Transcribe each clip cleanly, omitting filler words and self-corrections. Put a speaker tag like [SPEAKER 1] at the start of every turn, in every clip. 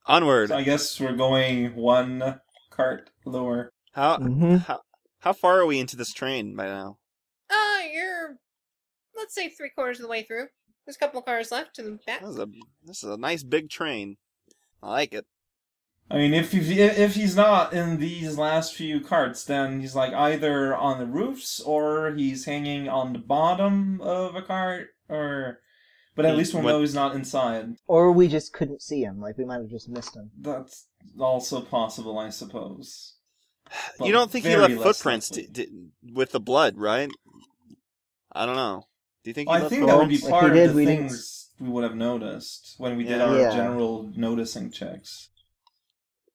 [SPEAKER 1] Onward.
[SPEAKER 2] So I guess we're going one cart lower.
[SPEAKER 1] How far are we into this train by now?
[SPEAKER 3] You're, let's say, 3/4 of the way through. There's a couple of cars left to the back.
[SPEAKER 1] This is a nice big train. I like it.
[SPEAKER 2] I mean, if he's not in these last few carts, then he's like either on the roofs or he's hanging on the bottom of a cart, but at least we'll know he's not inside.
[SPEAKER 4] Or we just couldn't see him, like we might have just missed him.
[SPEAKER 2] That's also possible, I suppose.
[SPEAKER 1] You don't think he left footprints with the blood, right? I don't know. Do you think he left
[SPEAKER 2] footprints? That would be part of the things we would have noticed when we did our general noticing checks.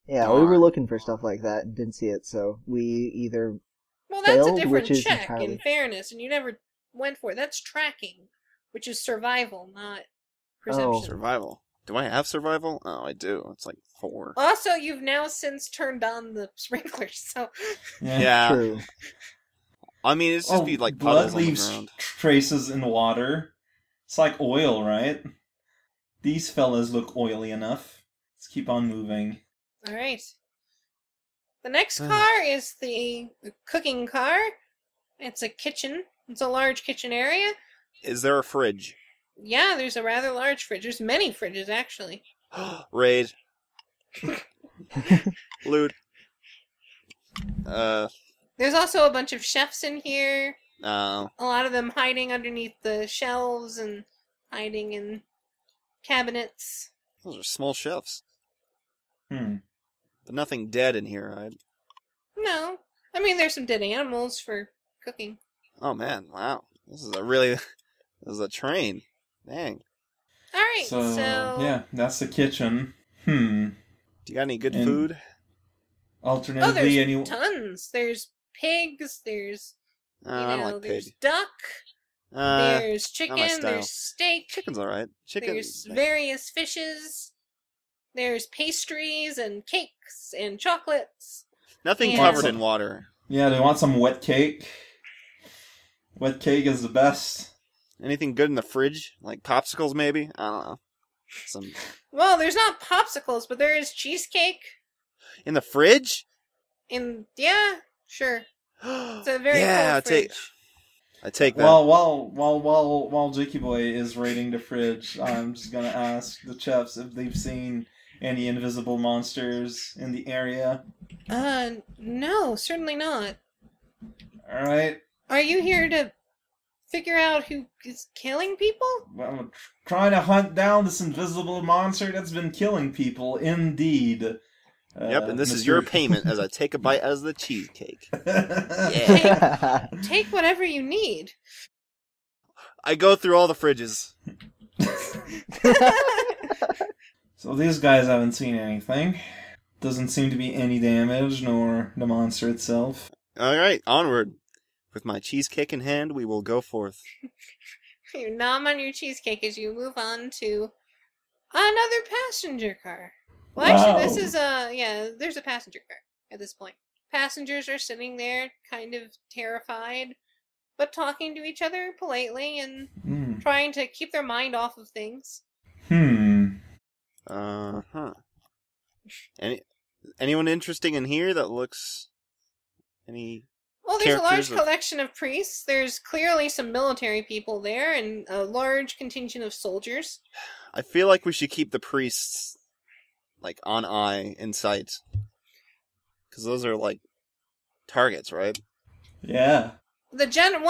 [SPEAKER 4] Yeah, we were looking for stuff like that and didn't see it, so we either
[SPEAKER 3] Well, that's
[SPEAKER 4] failed,
[SPEAKER 3] a different
[SPEAKER 4] which is
[SPEAKER 3] check,
[SPEAKER 4] entirely...
[SPEAKER 3] in fairness, and you never went for it. That's tracking, which is survival, not perception.
[SPEAKER 4] Oh.
[SPEAKER 1] Survival. Do I have survival? Oh, I do. It's like 4.
[SPEAKER 3] Also, you've now since turned on the sprinklers, so...
[SPEAKER 1] Yeah.
[SPEAKER 4] True.
[SPEAKER 1] I mean, it's just be like
[SPEAKER 2] blood
[SPEAKER 1] puddles on the
[SPEAKER 2] leaves
[SPEAKER 1] ground.
[SPEAKER 2] traces in water. It's like oil, right? These fellas look oily enough. Let's keep on moving.
[SPEAKER 3] Alright. The next car is the cooking car. It's a kitchen. It's a large kitchen area.
[SPEAKER 1] Is there a fridge?
[SPEAKER 3] Yeah, there's a rather large fridge. There's many fridges, actually.
[SPEAKER 1] Raid. Loot.
[SPEAKER 3] There's also a bunch of chefs in here.
[SPEAKER 1] Oh.
[SPEAKER 3] A lot of them hiding underneath the shelves and hiding in cabinets.
[SPEAKER 1] Those are small chefs.
[SPEAKER 2] But
[SPEAKER 1] nothing dead in here, right?
[SPEAKER 3] No. I mean, there's some dead animals for cooking.
[SPEAKER 1] Oh, man. Wow. This is a train. Dang.
[SPEAKER 3] Alright, so...
[SPEAKER 2] Yeah, that's the kitchen.
[SPEAKER 1] Do you got any good food?
[SPEAKER 2] Alternatively,
[SPEAKER 3] there's tons. There's pigs, there's...
[SPEAKER 1] I don't like
[SPEAKER 3] there's
[SPEAKER 1] pig.
[SPEAKER 3] duck, there's chicken, there's steak.
[SPEAKER 1] Chicken's alright.
[SPEAKER 3] There's various fishes. There's pastries and cakes and chocolates.
[SPEAKER 1] Nothing covered in water.
[SPEAKER 2] Yeah, do you want some wet cake? Wet cake is the best.
[SPEAKER 1] Anything good in the fridge? Like popsicles, maybe? I don't know.
[SPEAKER 3] Well, there's not popsicles, but there is cheesecake.
[SPEAKER 1] In the fridge?
[SPEAKER 3] Yeah, sure. It's a very cold fridge.
[SPEAKER 1] I take that.
[SPEAKER 2] While Jakey Boy is raiding the fridge, I'm just gonna ask the chefs if they've seen any invisible monsters in the area.
[SPEAKER 3] No, certainly not.
[SPEAKER 2] Alright.
[SPEAKER 3] Are you here to figure out who is killing people?
[SPEAKER 2] Well, I'm trying to hunt down this invisible monster that's been killing people, indeed.
[SPEAKER 1] Yep, and this is your payment as I take a bite out of the cheesecake. Yeah.
[SPEAKER 3] Take whatever you need.
[SPEAKER 1] I go through all the fridges.
[SPEAKER 2] So these guys haven't seen anything. Doesn't seem to be any damage, nor the monster itself.
[SPEAKER 1] Alright, onward. With my cheesecake in hand, we will go forth.
[SPEAKER 3] You nom on your cheesecake as you move on to another passenger car. Well, actually, this is there's a passenger car at this point. Passengers are sitting there, kind of terrified, but talking to each other politely and trying to keep their mind off of things.
[SPEAKER 1] Anyone interesting in here that looks...
[SPEAKER 3] Well, there's a large collection of priests. There's clearly some military people there, and a large contingent of soldiers.
[SPEAKER 1] I feel like we should keep the priests, on eye, in sight. Because those are, targets, right?
[SPEAKER 2] Yeah.
[SPEAKER 3] One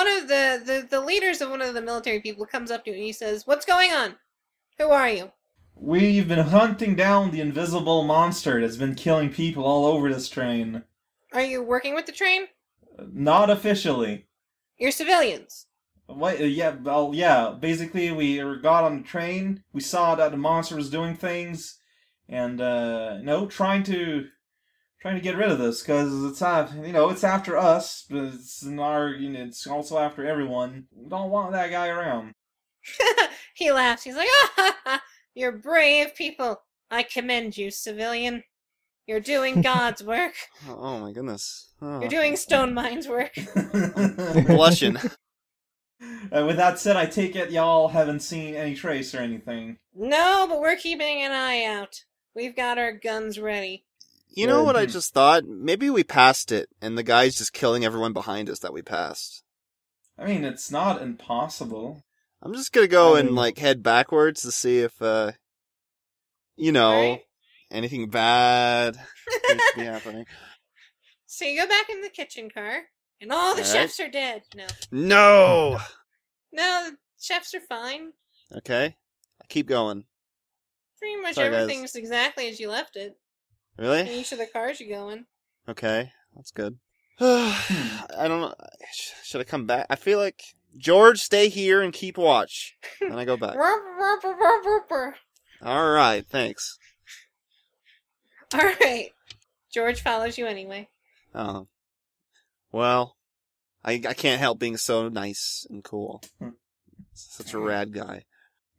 [SPEAKER 3] of the leaders of one of the military people comes up to you and he says, "What's going on? Who are you?"
[SPEAKER 2] We've been hunting down the invisible monster that's been killing people all over this train.
[SPEAKER 3] Are you working with the train?
[SPEAKER 2] Not officially.
[SPEAKER 3] You're civilians.
[SPEAKER 2] What? Yeah. Basically, we got on the train. We saw that the monster was doing things, and trying to get rid of this because it's after us, but it's also after everyone. We don't want that guy around.
[SPEAKER 3] He laughs. He's like, "You're brave people. I commend you, civilian. You're doing God's work."
[SPEAKER 1] Oh my goodness. Oh.
[SPEAKER 3] You're doing Stone Mind's work.
[SPEAKER 1] I'm blushing.
[SPEAKER 2] With that said, I take it y'all haven't seen any trace or anything.
[SPEAKER 3] No, but we're keeping an eye out. We've got our guns ready.
[SPEAKER 1] You know what I just thought? Maybe we passed it, and the guy's just killing everyone behind us that we passed.
[SPEAKER 2] I mean, it's not impossible.
[SPEAKER 1] I'm just gonna go and, head backwards to see if,
[SPEAKER 3] Right.
[SPEAKER 1] anything bad appears to be happening.
[SPEAKER 3] So you go back in the kitchen car, and all the chefs are dead.
[SPEAKER 1] No!
[SPEAKER 3] No, the chefs are fine.
[SPEAKER 1] Okay. I keep going.
[SPEAKER 3] Pretty much
[SPEAKER 1] Sorry, guys.
[SPEAKER 3] everything's exactly as you left it. In
[SPEAKER 1] Really?
[SPEAKER 3] each of the cars you go in.
[SPEAKER 1] Okay. That's good. I don't know. Should I come back? I feel like... George, stay here and keep watch. Then I go back. Alright, thanks.
[SPEAKER 3] Alright. George follows you anyway.
[SPEAKER 1] Oh. Well, I can't help being so nice and cool. Such a rad guy.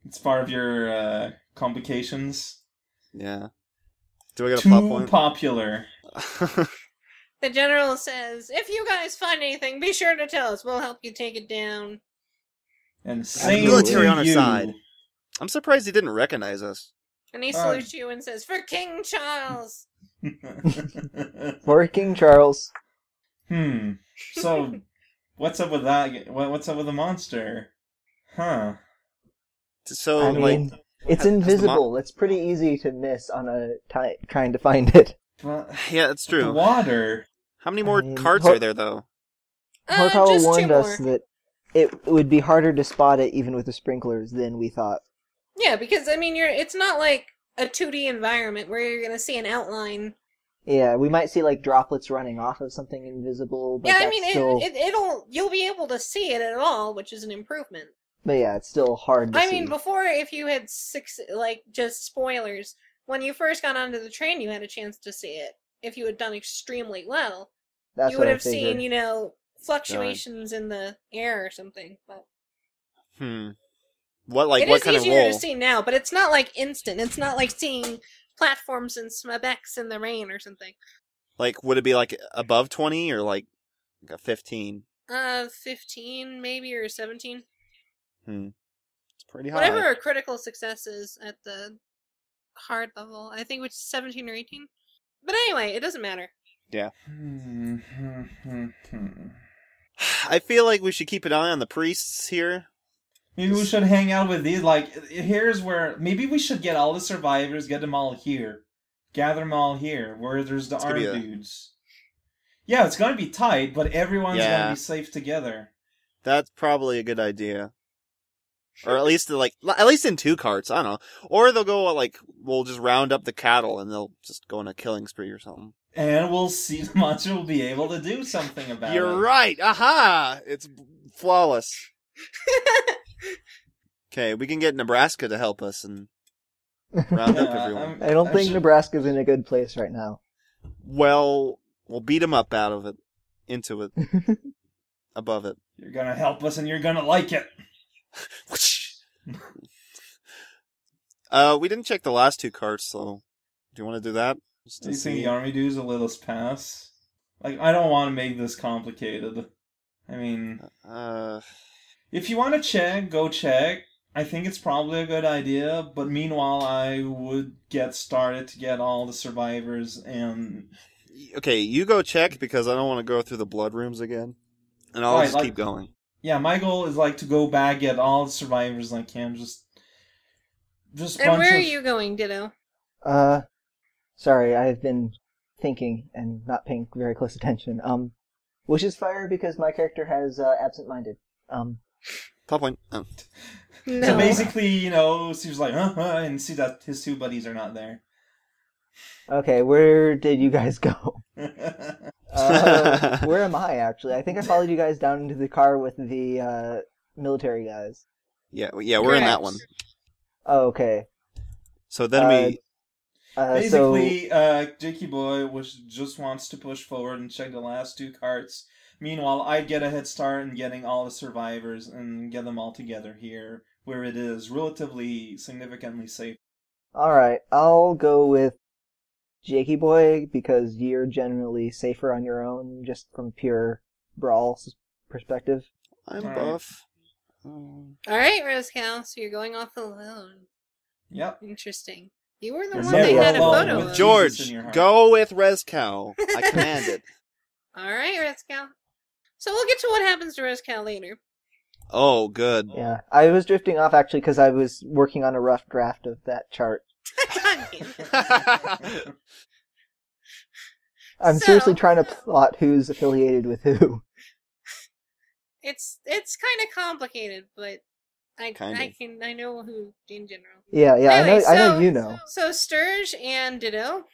[SPEAKER 2] It's part of your complications.
[SPEAKER 1] Yeah. Do I get a plot point?
[SPEAKER 2] Too popular.
[SPEAKER 3] The general says, if you guys find anything, be sure to tell us. We'll help you take it down.
[SPEAKER 2] And same
[SPEAKER 1] military
[SPEAKER 2] to
[SPEAKER 1] on our
[SPEAKER 2] you.
[SPEAKER 1] side. I'm surprised he didn't recognize us.
[SPEAKER 3] And he salutes you and says, for King Charles!
[SPEAKER 4] For King Charles.
[SPEAKER 2] So, what's up with that? What's up with the monster? Huh.
[SPEAKER 1] So,
[SPEAKER 4] I mean, it's invisible. It's pretty easy to miss on trying to find it.
[SPEAKER 2] But
[SPEAKER 1] yeah, that's true.
[SPEAKER 2] the water.
[SPEAKER 1] How many more cards are there, though?
[SPEAKER 4] Horkawa
[SPEAKER 3] just
[SPEAKER 4] warned
[SPEAKER 3] 2
[SPEAKER 4] us
[SPEAKER 3] more.
[SPEAKER 4] that it would be harder to spot it even with the sprinklers than we thought.
[SPEAKER 3] Yeah, because, I mean, it's not like a 2D environment where you're going to see an outline.
[SPEAKER 4] Yeah, we might see like droplets running off of something invisible, but
[SPEAKER 3] Yeah, I
[SPEAKER 4] that's
[SPEAKER 3] mean,
[SPEAKER 4] still...
[SPEAKER 3] you'll be able to see it at all, which is an improvement.
[SPEAKER 4] But yeah, it's still hard to see.
[SPEAKER 3] I mean, before, if you had just spoilers, when you first got onto the train, you had a chance to see it. If you had done extremely well,
[SPEAKER 4] That's
[SPEAKER 3] you
[SPEAKER 4] what
[SPEAKER 3] would
[SPEAKER 4] I
[SPEAKER 3] have seen,
[SPEAKER 4] figured.
[SPEAKER 3] fluctuations in the air or something. But
[SPEAKER 1] What
[SPEAKER 3] it
[SPEAKER 1] what
[SPEAKER 3] is
[SPEAKER 1] kind of
[SPEAKER 3] easier
[SPEAKER 1] roll?
[SPEAKER 3] to see now, but it's not like instant. It's not like seeing platforms and smabex in the rain or something.
[SPEAKER 1] Like, would it be like above 20 or like a 15?
[SPEAKER 3] 15 maybe, or 17.
[SPEAKER 1] It's pretty high.
[SPEAKER 3] Whatever a critical success is at the hard level. I think it's 17 or 18. But anyway, it doesn't matter.
[SPEAKER 1] Yeah. I feel like we should keep an eye on the priests here.
[SPEAKER 2] Maybe we should hang out with these. Like, here's where maybe we should get all the survivors, get them all here, gather them all here, where there's the armed dudes. Yeah, it's gonna be tight, but everyone's gonna be safe together.
[SPEAKER 1] That's probably a good idea. Or at least in 2 carts, I don't know. Or they'll go we'll just round up the cattle and they'll just go on a killing spree or something.
[SPEAKER 2] And we'll see the monster will be able to do something about it.
[SPEAKER 1] You're right. Aha! It's flawless. Okay, we can get Nebraska to help us and round up everyone.
[SPEAKER 4] I don't think Nebraska's in a good place right now.
[SPEAKER 1] Well, we'll beat him up out of it, into it, above it.
[SPEAKER 2] You're gonna help us and you're gonna like it.
[SPEAKER 1] We didn't check the last 2 carts, so do you want to do that?
[SPEAKER 2] Do you think the army dudes will let us pass? Like, I don't want to make this complicated. I mean, if you want to check, go check. I think it's probably a good idea, but meanwhile, I would get started to get all the survivors and...
[SPEAKER 1] Okay, you go check, because I don't want to go through the blood rooms again. And I'll just keep going.
[SPEAKER 2] Yeah, my goal is to go back, get all the survivors I can, just
[SPEAKER 3] And where are you going, Ditto?
[SPEAKER 4] Sorry, I've been thinking and not paying very close attention. Wishes fire because my character has absent-minded.
[SPEAKER 1] Plot point. Oh.
[SPEAKER 3] No.
[SPEAKER 2] So basically, Steve's like, and see that his 2 buddies are not there.
[SPEAKER 4] Okay, where did you guys go? Where am I, actually? I think I followed you guys down into the car with the military guys.
[SPEAKER 1] Yeah, we're in that one.
[SPEAKER 4] Oh, okay.
[SPEAKER 1] So then
[SPEAKER 2] basically, Jakey Boy just wants to push forward and check the last 2 carts. Meanwhile, I'd get a head start in getting all the survivors and get them all together here, where it is relatively significantly safe.
[SPEAKER 4] Alright, I'll go with Jakey Boy, because you're generally safer on your own, just from pure brawl perspective.
[SPEAKER 1] I'm buff.
[SPEAKER 3] Alright, Rose Cow, so you're going off alone.
[SPEAKER 2] Yep.
[SPEAKER 3] Interesting. You were the
[SPEAKER 2] You're
[SPEAKER 3] one
[SPEAKER 4] never
[SPEAKER 3] that had a
[SPEAKER 4] alone
[SPEAKER 3] photo
[SPEAKER 2] with
[SPEAKER 3] of.
[SPEAKER 2] Jesus
[SPEAKER 1] George,
[SPEAKER 2] in your heart.
[SPEAKER 1] go with Rezcal. I command it.
[SPEAKER 3] Alright, Rezcal. So we'll get to what happens to Rezcal later.
[SPEAKER 1] Oh, good.
[SPEAKER 4] Yeah, I was drifting off actually because I was working on a rough draft of that chart.
[SPEAKER 3] God damn it.
[SPEAKER 4] I'm
[SPEAKER 3] So-
[SPEAKER 4] seriously trying to plot who's affiliated with who.
[SPEAKER 3] It's kind of complicated, but I
[SPEAKER 1] Kind of.
[SPEAKER 3] I know who in general.
[SPEAKER 4] Yeah,
[SPEAKER 3] Anyway,
[SPEAKER 4] I know you know.
[SPEAKER 3] So Sturge and Ditto,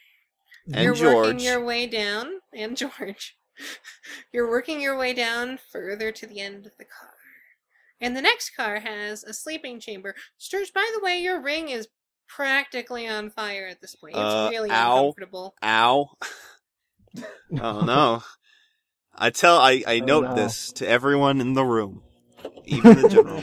[SPEAKER 1] And
[SPEAKER 3] you're
[SPEAKER 1] George.
[SPEAKER 3] working your way down, and George, you're working your way down further to the end of the car. And the next car has a sleeping chamber. Sturge, by the way, your ring is practically on fire at this point. It's really
[SPEAKER 1] ow.
[SPEAKER 3] uncomfortable.
[SPEAKER 1] Ow. Oh no. I
[SPEAKER 4] Oh,
[SPEAKER 1] note
[SPEAKER 4] no.
[SPEAKER 1] this to everyone in the room. Even the general.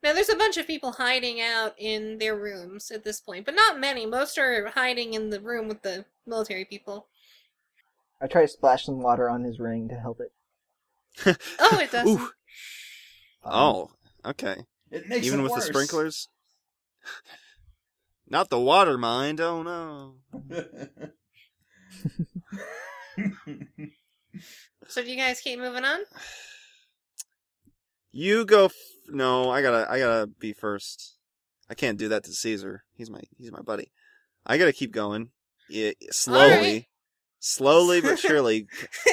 [SPEAKER 3] Now, there's a bunch of people hiding out in their rooms at this point, but not many. Most are hiding in the room with the military people.
[SPEAKER 4] I try to splash some water on his ring to help it.
[SPEAKER 3] Oh, it doesn't.
[SPEAKER 1] Ooh. Oh, okay.
[SPEAKER 2] It makes
[SPEAKER 1] Even
[SPEAKER 2] it
[SPEAKER 1] with
[SPEAKER 2] worse.
[SPEAKER 1] the sprinklers? Not the water mind, oh no.
[SPEAKER 3] So do you guys keep moving on?
[SPEAKER 1] You go no, I gotta be first. I can't do that to Caesar. He's my buddy. I gotta keep going. Yeah, slowly.
[SPEAKER 3] Alright.
[SPEAKER 1] Slowly but surely,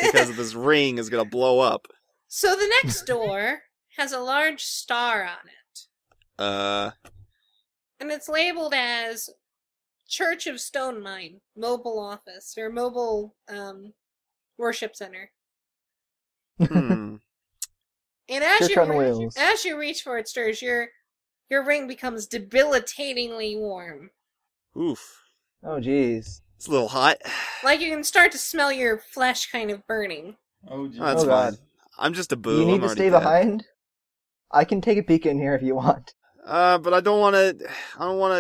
[SPEAKER 1] because this ring is gonna blow up.
[SPEAKER 3] So the next door has a large star on it. And it's labeled as Church of Stone Mine, mobile office, or mobile worship center.
[SPEAKER 1] Hmm.
[SPEAKER 3] And as
[SPEAKER 4] Church on wheels.
[SPEAKER 3] as you reach for it, Sturge, your ring becomes debilitatingly warm.
[SPEAKER 1] Oof.
[SPEAKER 4] Oh, jeez.
[SPEAKER 1] It's a little hot.
[SPEAKER 3] Like you can start to smell your flesh kind of burning.
[SPEAKER 2] Oh, geez.
[SPEAKER 1] Oh, that's
[SPEAKER 4] Oh, God.
[SPEAKER 1] fine. I'm just a boo.
[SPEAKER 4] You need
[SPEAKER 1] I'm
[SPEAKER 4] to
[SPEAKER 1] already
[SPEAKER 4] stay
[SPEAKER 1] dead.
[SPEAKER 4] behind? I can take a peek in here if you want.
[SPEAKER 1] But I don't want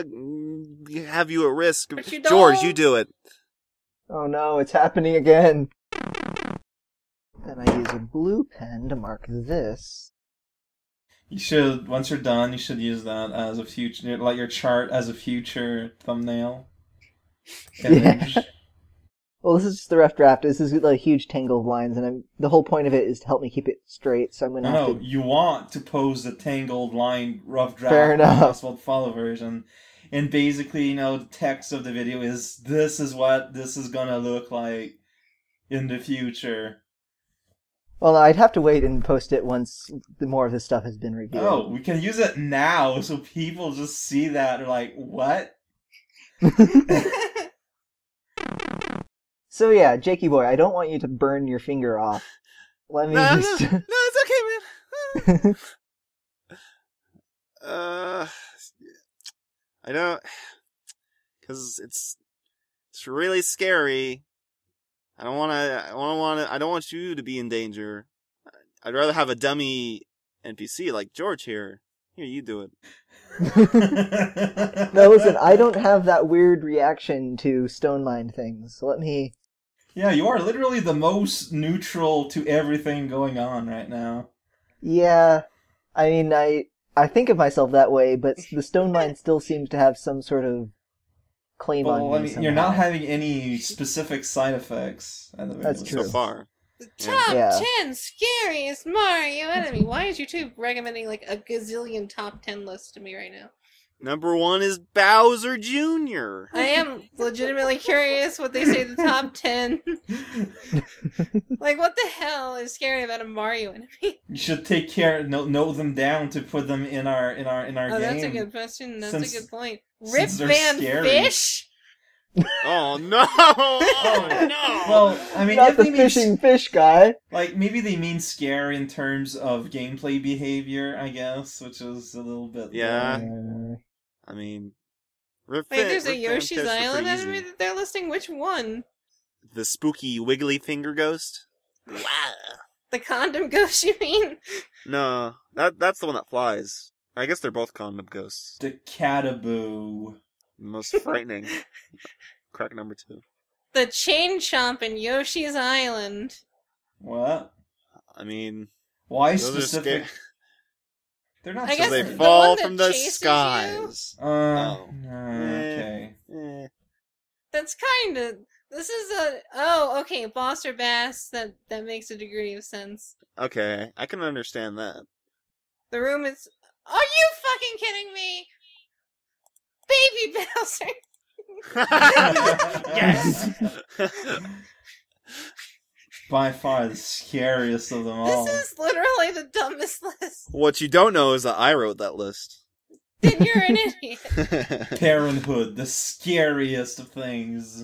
[SPEAKER 1] to have you at risk.
[SPEAKER 3] But you
[SPEAKER 1] George,
[SPEAKER 3] don't.
[SPEAKER 1] you do it.
[SPEAKER 4] Oh no, it's happening again. Then I use a blue pen to mark this.
[SPEAKER 2] You should, once you're done, you should use that as a future, like your chart as a future thumbnail image.
[SPEAKER 4] Well, this is just the rough draft. This is a huge tangle of lines, and the whole point of it is to help me keep it straight, so I'm going to have
[SPEAKER 2] No,
[SPEAKER 4] to...
[SPEAKER 2] you want to pose the tangled line rough draft
[SPEAKER 4] Fair enough.
[SPEAKER 2] possible to follow version. And basically, the text of the video is, this is what this is gonna look like in the future.
[SPEAKER 4] Well, no, I'd have to wait and post it once more of this stuff has been reviewed.
[SPEAKER 2] Oh, we can use it now so people just see that. They're like, what?
[SPEAKER 4] So yeah, Jakey boy, I don't want you to burn your finger off. Let me
[SPEAKER 1] No,
[SPEAKER 4] just...
[SPEAKER 1] no, it's okay, man. I don't, because it's really scary. I don't want you to be in danger. I'd rather have a dummy NPC like George here. Here, you do it.
[SPEAKER 4] No, listen, I don't have that weird reaction to stone mine things, so let me...
[SPEAKER 2] Yeah, you are literally the most neutral to everything going on right now.
[SPEAKER 4] Yeah, I mean, I think of myself that way, but the stone mine still seems to have some sort of claim on
[SPEAKER 2] Well,
[SPEAKER 4] me
[SPEAKER 2] I mean, you're not
[SPEAKER 4] somehow.
[SPEAKER 2] having any specific side effects. At the very
[SPEAKER 4] That's
[SPEAKER 2] least.
[SPEAKER 4] true.
[SPEAKER 1] So far.
[SPEAKER 3] The top
[SPEAKER 4] Yeah.
[SPEAKER 3] 10 scariest Mario enemy. Why is YouTube recommending like a gazillion top 10 lists to me right now?
[SPEAKER 1] Number 1 is Bowser Jr.
[SPEAKER 3] I am legitimately curious what they say the top 10. Like, what the hell is scary about a Mario enemy?
[SPEAKER 2] You should take care, note them down to put them in our game.
[SPEAKER 3] Oh, that's a good question. That's
[SPEAKER 2] Since-
[SPEAKER 3] a good point. Rip
[SPEAKER 2] since they're
[SPEAKER 3] Van
[SPEAKER 2] scary.
[SPEAKER 3] Fish?
[SPEAKER 1] Oh no! Oh no!
[SPEAKER 2] Well, I mean,
[SPEAKER 4] Not
[SPEAKER 2] if
[SPEAKER 4] the
[SPEAKER 2] they mean,
[SPEAKER 4] fishing fish guy.
[SPEAKER 2] like, maybe they mean scare in terms of gameplay behavior, I guess, which is a little bit...
[SPEAKER 1] Yeah. I mean,
[SPEAKER 3] Wait, there's a Yoshi's Island
[SPEAKER 1] easy.
[SPEAKER 3] enemy that they're listing? Which one?
[SPEAKER 1] The spooky wiggly finger ghost. Wow.
[SPEAKER 3] The condom ghost, you mean?
[SPEAKER 1] No, that's the one that flies. I guess they're both condom ghosts.
[SPEAKER 2] The Cataboo.
[SPEAKER 1] Most frightening. Crack number 2.
[SPEAKER 3] The Chain Chomp in Yoshi's Island.
[SPEAKER 2] What?
[SPEAKER 1] I mean,
[SPEAKER 2] Why
[SPEAKER 1] those are
[SPEAKER 2] specific?
[SPEAKER 1] scary.
[SPEAKER 2] They're not.
[SPEAKER 3] I guess
[SPEAKER 1] They
[SPEAKER 3] the
[SPEAKER 1] fall
[SPEAKER 3] one that
[SPEAKER 1] from the
[SPEAKER 3] chases
[SPEAKER 1] skies.
[SPEAKER 2] Okay.
[SPEAKER 3] That's kind of. This is okay, boss or bass. That makes a degree of sense.
[SPEAKER 1] Okay, I can understand that.
[SPEAKER 3] The room is. Are you fucking kidding me? Baby Bowser.
[SPEAKER 1] Yes!
[SPEAKER 2] By far the scariest of them all.
[SPEAKER 3] This is literally the dumbest list.
[SPEAKER 1] What you don't know is that I wrote that list.
[SPEAKER 3] Then you're an idiot.
[SPEAKER 2] Parenthood, the scariest of things.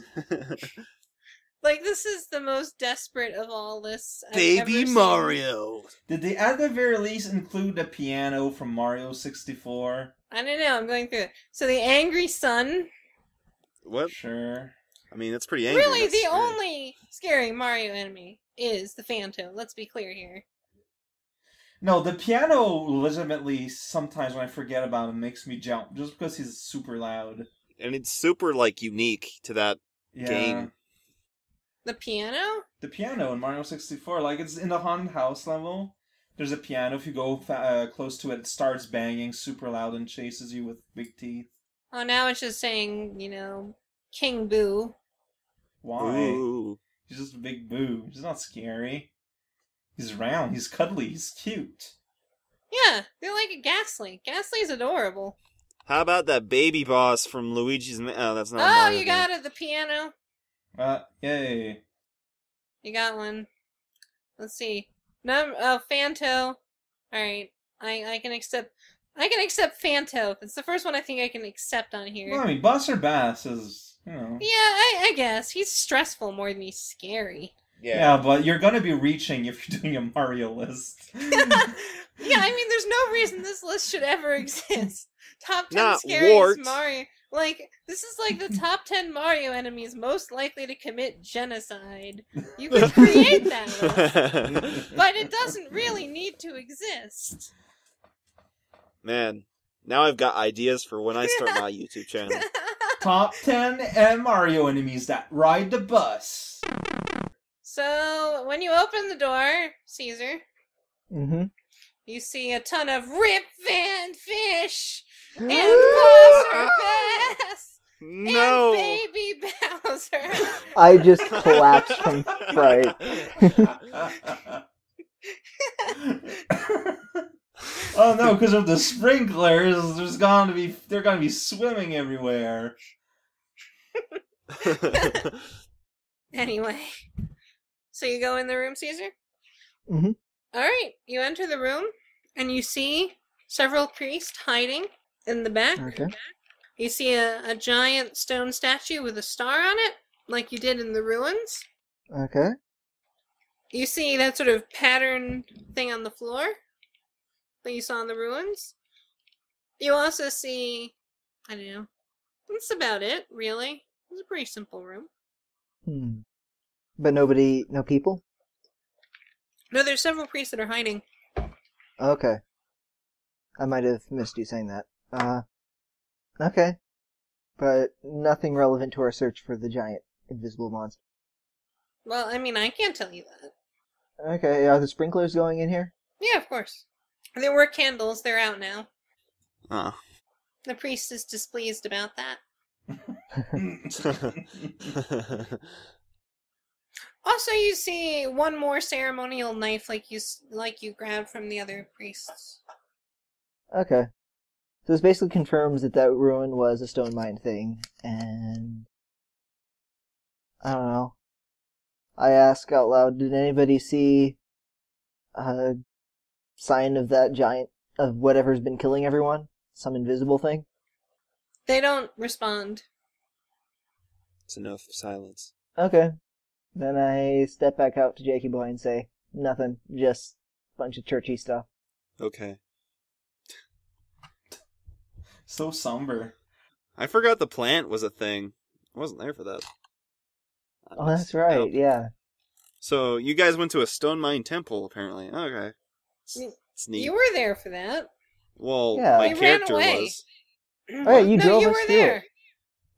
[SPEAKER 3] Like, this is the most desperate of all lists I've ever
[SPEAKER 1] Baby
[SPEAKER 3] seen.
[SPEAKER 1] Mario.
[SPEAKER 2] Did they at the very least include the piano from Mario 64?
[SPEAKER 3] I don't know, I'm going through it. So the angry sun.
[SPEAKER 1] What?
[SPEAKER 2] Sure.
[SPEAKER 1] I mean, that's pretty angry.
[SPEAKER 3] Really,
[SPEAKER 1] That's
[SPEAKER 3] the
[SPEAKER 1] scary.
[SPEAKER 3] only scary Mario enemy is the Phantom. Let's be clear here.
[SPEAKER 2] No, the piano legitimately, sometimes when I forget about him, makes me jump, just because he's super loud.
[SPEAKER 1] And it's super, unique to that game.
[SPEAKER 3] The piano?
[SPEAKER 2] The piano in Mario 64, it's in the haunted house level. There's a piano. If you go close to it, it starts banging super loud and chases you with big teeth.
[SPEAKER 3] Oh, now it's just saying, King Boo.
[SPEAKER 2] Why?
[SPEAKER 1] Ooh.
[SPEAKER 2] He's just a big boo. He's not scary. He's round. He's cuddly. He's cute.
[SPEAKER 3] Yeah, they're like a Ghastly. Ghastly's adorable.
[SPEAKER 1] How about that baby boss from Luigi's... Oh, that's not
[SPEAKER 3] Oh,
[SPEAKER 1] Mario
[SPEAKER 3] you
[SPEAKER 1] game.
[SPEAKER 3] got it, the piano.
[SPEAKER 2] Yay.
[SPEAKER 3] You got one. Let's see. Phanto. Alright. I can accept Phanto. It's the first one I think I can accept on here.
[SPEAKER 2] Well, I mean, Buster Bass is,
[SPEAKER 3] Yeah, I guess. He's stressful more than he's scary.
[SPEAKER 2] Yeah, but you're gonna be reaching if you're doing a Mario list.
[SPEAKER 3] Yeah, I mean, there's no reason this list should ever exist. Top 10
[SPEAKER 1] Not
[SPEAKER 3] scariest
[SPEAKER 1] Wart.
[SPEAKER 3] Mario. This is like the top 10 Mario enemies most likely to commit genocide. You could create that list, but it doesn't really need to exist.
[SPEAKER 1] Man, now I've got ideas for when I start my YouTube channel.
[SPEAKER 2] Top 10 Mario enemies that ride the bus.
[SPEAKER 3] So, when you open the door, Caesar, you see a ton of Rip Van Fish and Bowser Bass
[SPEAKER 1] No!
[SPEAKER 3] and Baby Bowser.
[SPEAKER 4] I just collapsed from fright.
[SPEAKER 2] Oh no, because of the sprinklers, they're gonna be swimming everywhere.
[SPEAKER 3] Anyway, so you go in the room, Caesar?
[SPEAKER 4] Mhm.
[SPEAKER 3] Alright, you enter the room, and you see several priests hiding in the back.
[SPEAKER 4] Okay.
[SPEAKER 3] You see a giant stone statue with a star on it, like you did in the ruins.
[SPEAKER 4] Okay.
[SPEAKER 3] You see that sort of pattern thing on the floor that you saw in the ruins. You also see, I don't know, that's about it, really. It's a pretty simple room.
[SPEAKER 4] But no people?
[SPEAKER 3] No, there's several priests that are hiding.
[SPEAKER 4] Okay. I might have missed you saying that. Okay. But nothing relevant to our search for the giant invisible monster.
[SPEAKER 3] Well, I mean, I can't tell you that.
[SPEAKER 4] Okay, are the sprinklers going in here?
[SPEAKER 3] Yeah, of course. There were candles, they're out now.
[SPEAKER 1] Oh.
[SPEAKER 3] The priest is displeased about that. Also, you see one more ceremonial knife like you grabbed from the other priests.
[SPEAKER 4] Okay. So this basically confirms that ruin was a stone mine thing, and I don't know. I ask out loud, did anybody see a sign of that giant, of whatever's been killing everyone? Some invisible thing?
[SPEAKER 3] They don't respond.
[SPEAKER 1] It's enough silence.
[SPEAKER 4] Okay. Then I step back out to Jakey Boy and say, nothing, just a bunch of churchy stuff.
[SPEAKER 1] Okay.
[SPEAKER 2] So somber.
[SPEAKER 1] I forgot the plant was a thing. I wasn't there for that.
[SPEAKER 4] Oh, that's right, yeah.
[SPEAKER 1] So, you guys went to a stone mine temple, apparently. Okay.
[SPEAKER 3] You-
[SPEAKER 1] It's neat.
[SPEAKER 3] You were there for that.
[SPEAKER 1] Well,
[SPEAKER 4] Yeah.
[SPEAKER 1] my
[SPEAKER 3] We ran
[SPEAKER 1] character
[SPEAKER 3] away.
[SPEAKER 1] was.
[SPEAKER 4] Oh, yeah, you
[SPEAKER 3] no,
[SPEAKER 4] drove
[SPEAKER 3] you
[SPEAKER 4] us
[SPEAKER 3] were
[SPEAKER 4] through
[SPEAKER 3] there.
[SPEAKER 4] it.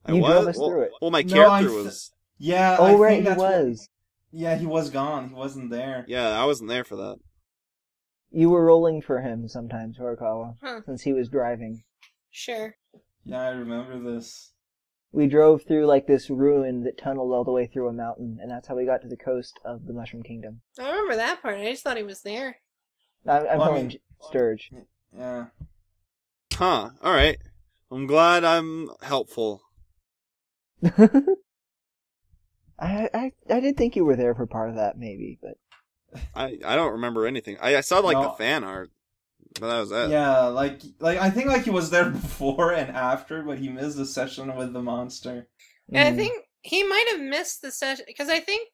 [SPEAKER 1] I
[SPEAKER 4] You
[SPEAKER 1] was?
[SPEAKER 4] drove us
[SPEAKER 1] well,
[SPEAKER 4] through it.
[SPEAKER 1] Well, my
[SPEAKER 2] No,
[SPEAKER 1] character
[SPEAKER 2] I
[SPEAKER 1] was...
[SPEAKER 2] Yeah,
[SPEAKER 4] Oh,
[SPEAKER 2] I
[SPEAKER 4] right,
[SPEAKER 2] think
[SPEAKER 4] he
[SPEAKER 2] that's what-
[SPEAKER 4] was.
[SPEAKER 2] Yeah, he was gone. He wasn't there.
[SPEAKER 1] Yeah, I wasn't there for that.
[SPEAKER 4] You were rolling for him sometimes, Horikawa,
[SPEAKER 3] Huh.
[SPEAKER 4] since he was driving.
[SPEAKER 3] Sure.
[SPEAKER 2] Yeah, I remember this.
[SPEAKER 4] We drove through like this ruin that tunneled all the way through a mountain, and that's how we got to the coast of the Mushroom Kingdom.
[SPEAKER 3] I remember that part. I just thought he was there.
[SPEAKER 4] I'm
[SPEAKER 2] Well, I
[SPEAKER 4] calling
[SPEAKER 2] mean-
[SPEAKER 4] Sturge.
[SPEAKER 2] Yeah.
[SPEAKER 1] Huh. All right. I'm glad I'm helpful.
[SPEAKER 4] I did think you were there for part of that, maybe, but
[SPEAKER 1] I don't remember anything. I saw like
[SPEAKER 2] No.
[SPEAKER 1] the fan art, but that was it.
[SPEAKER 2] Yeah, like I think like he was there before and after, but he missed the session with the monster.
[SPEAKER 3] Yeah, I
[SPEAKER 4] Mm.
[SPEAKER 3] think he might have missed the session because I think,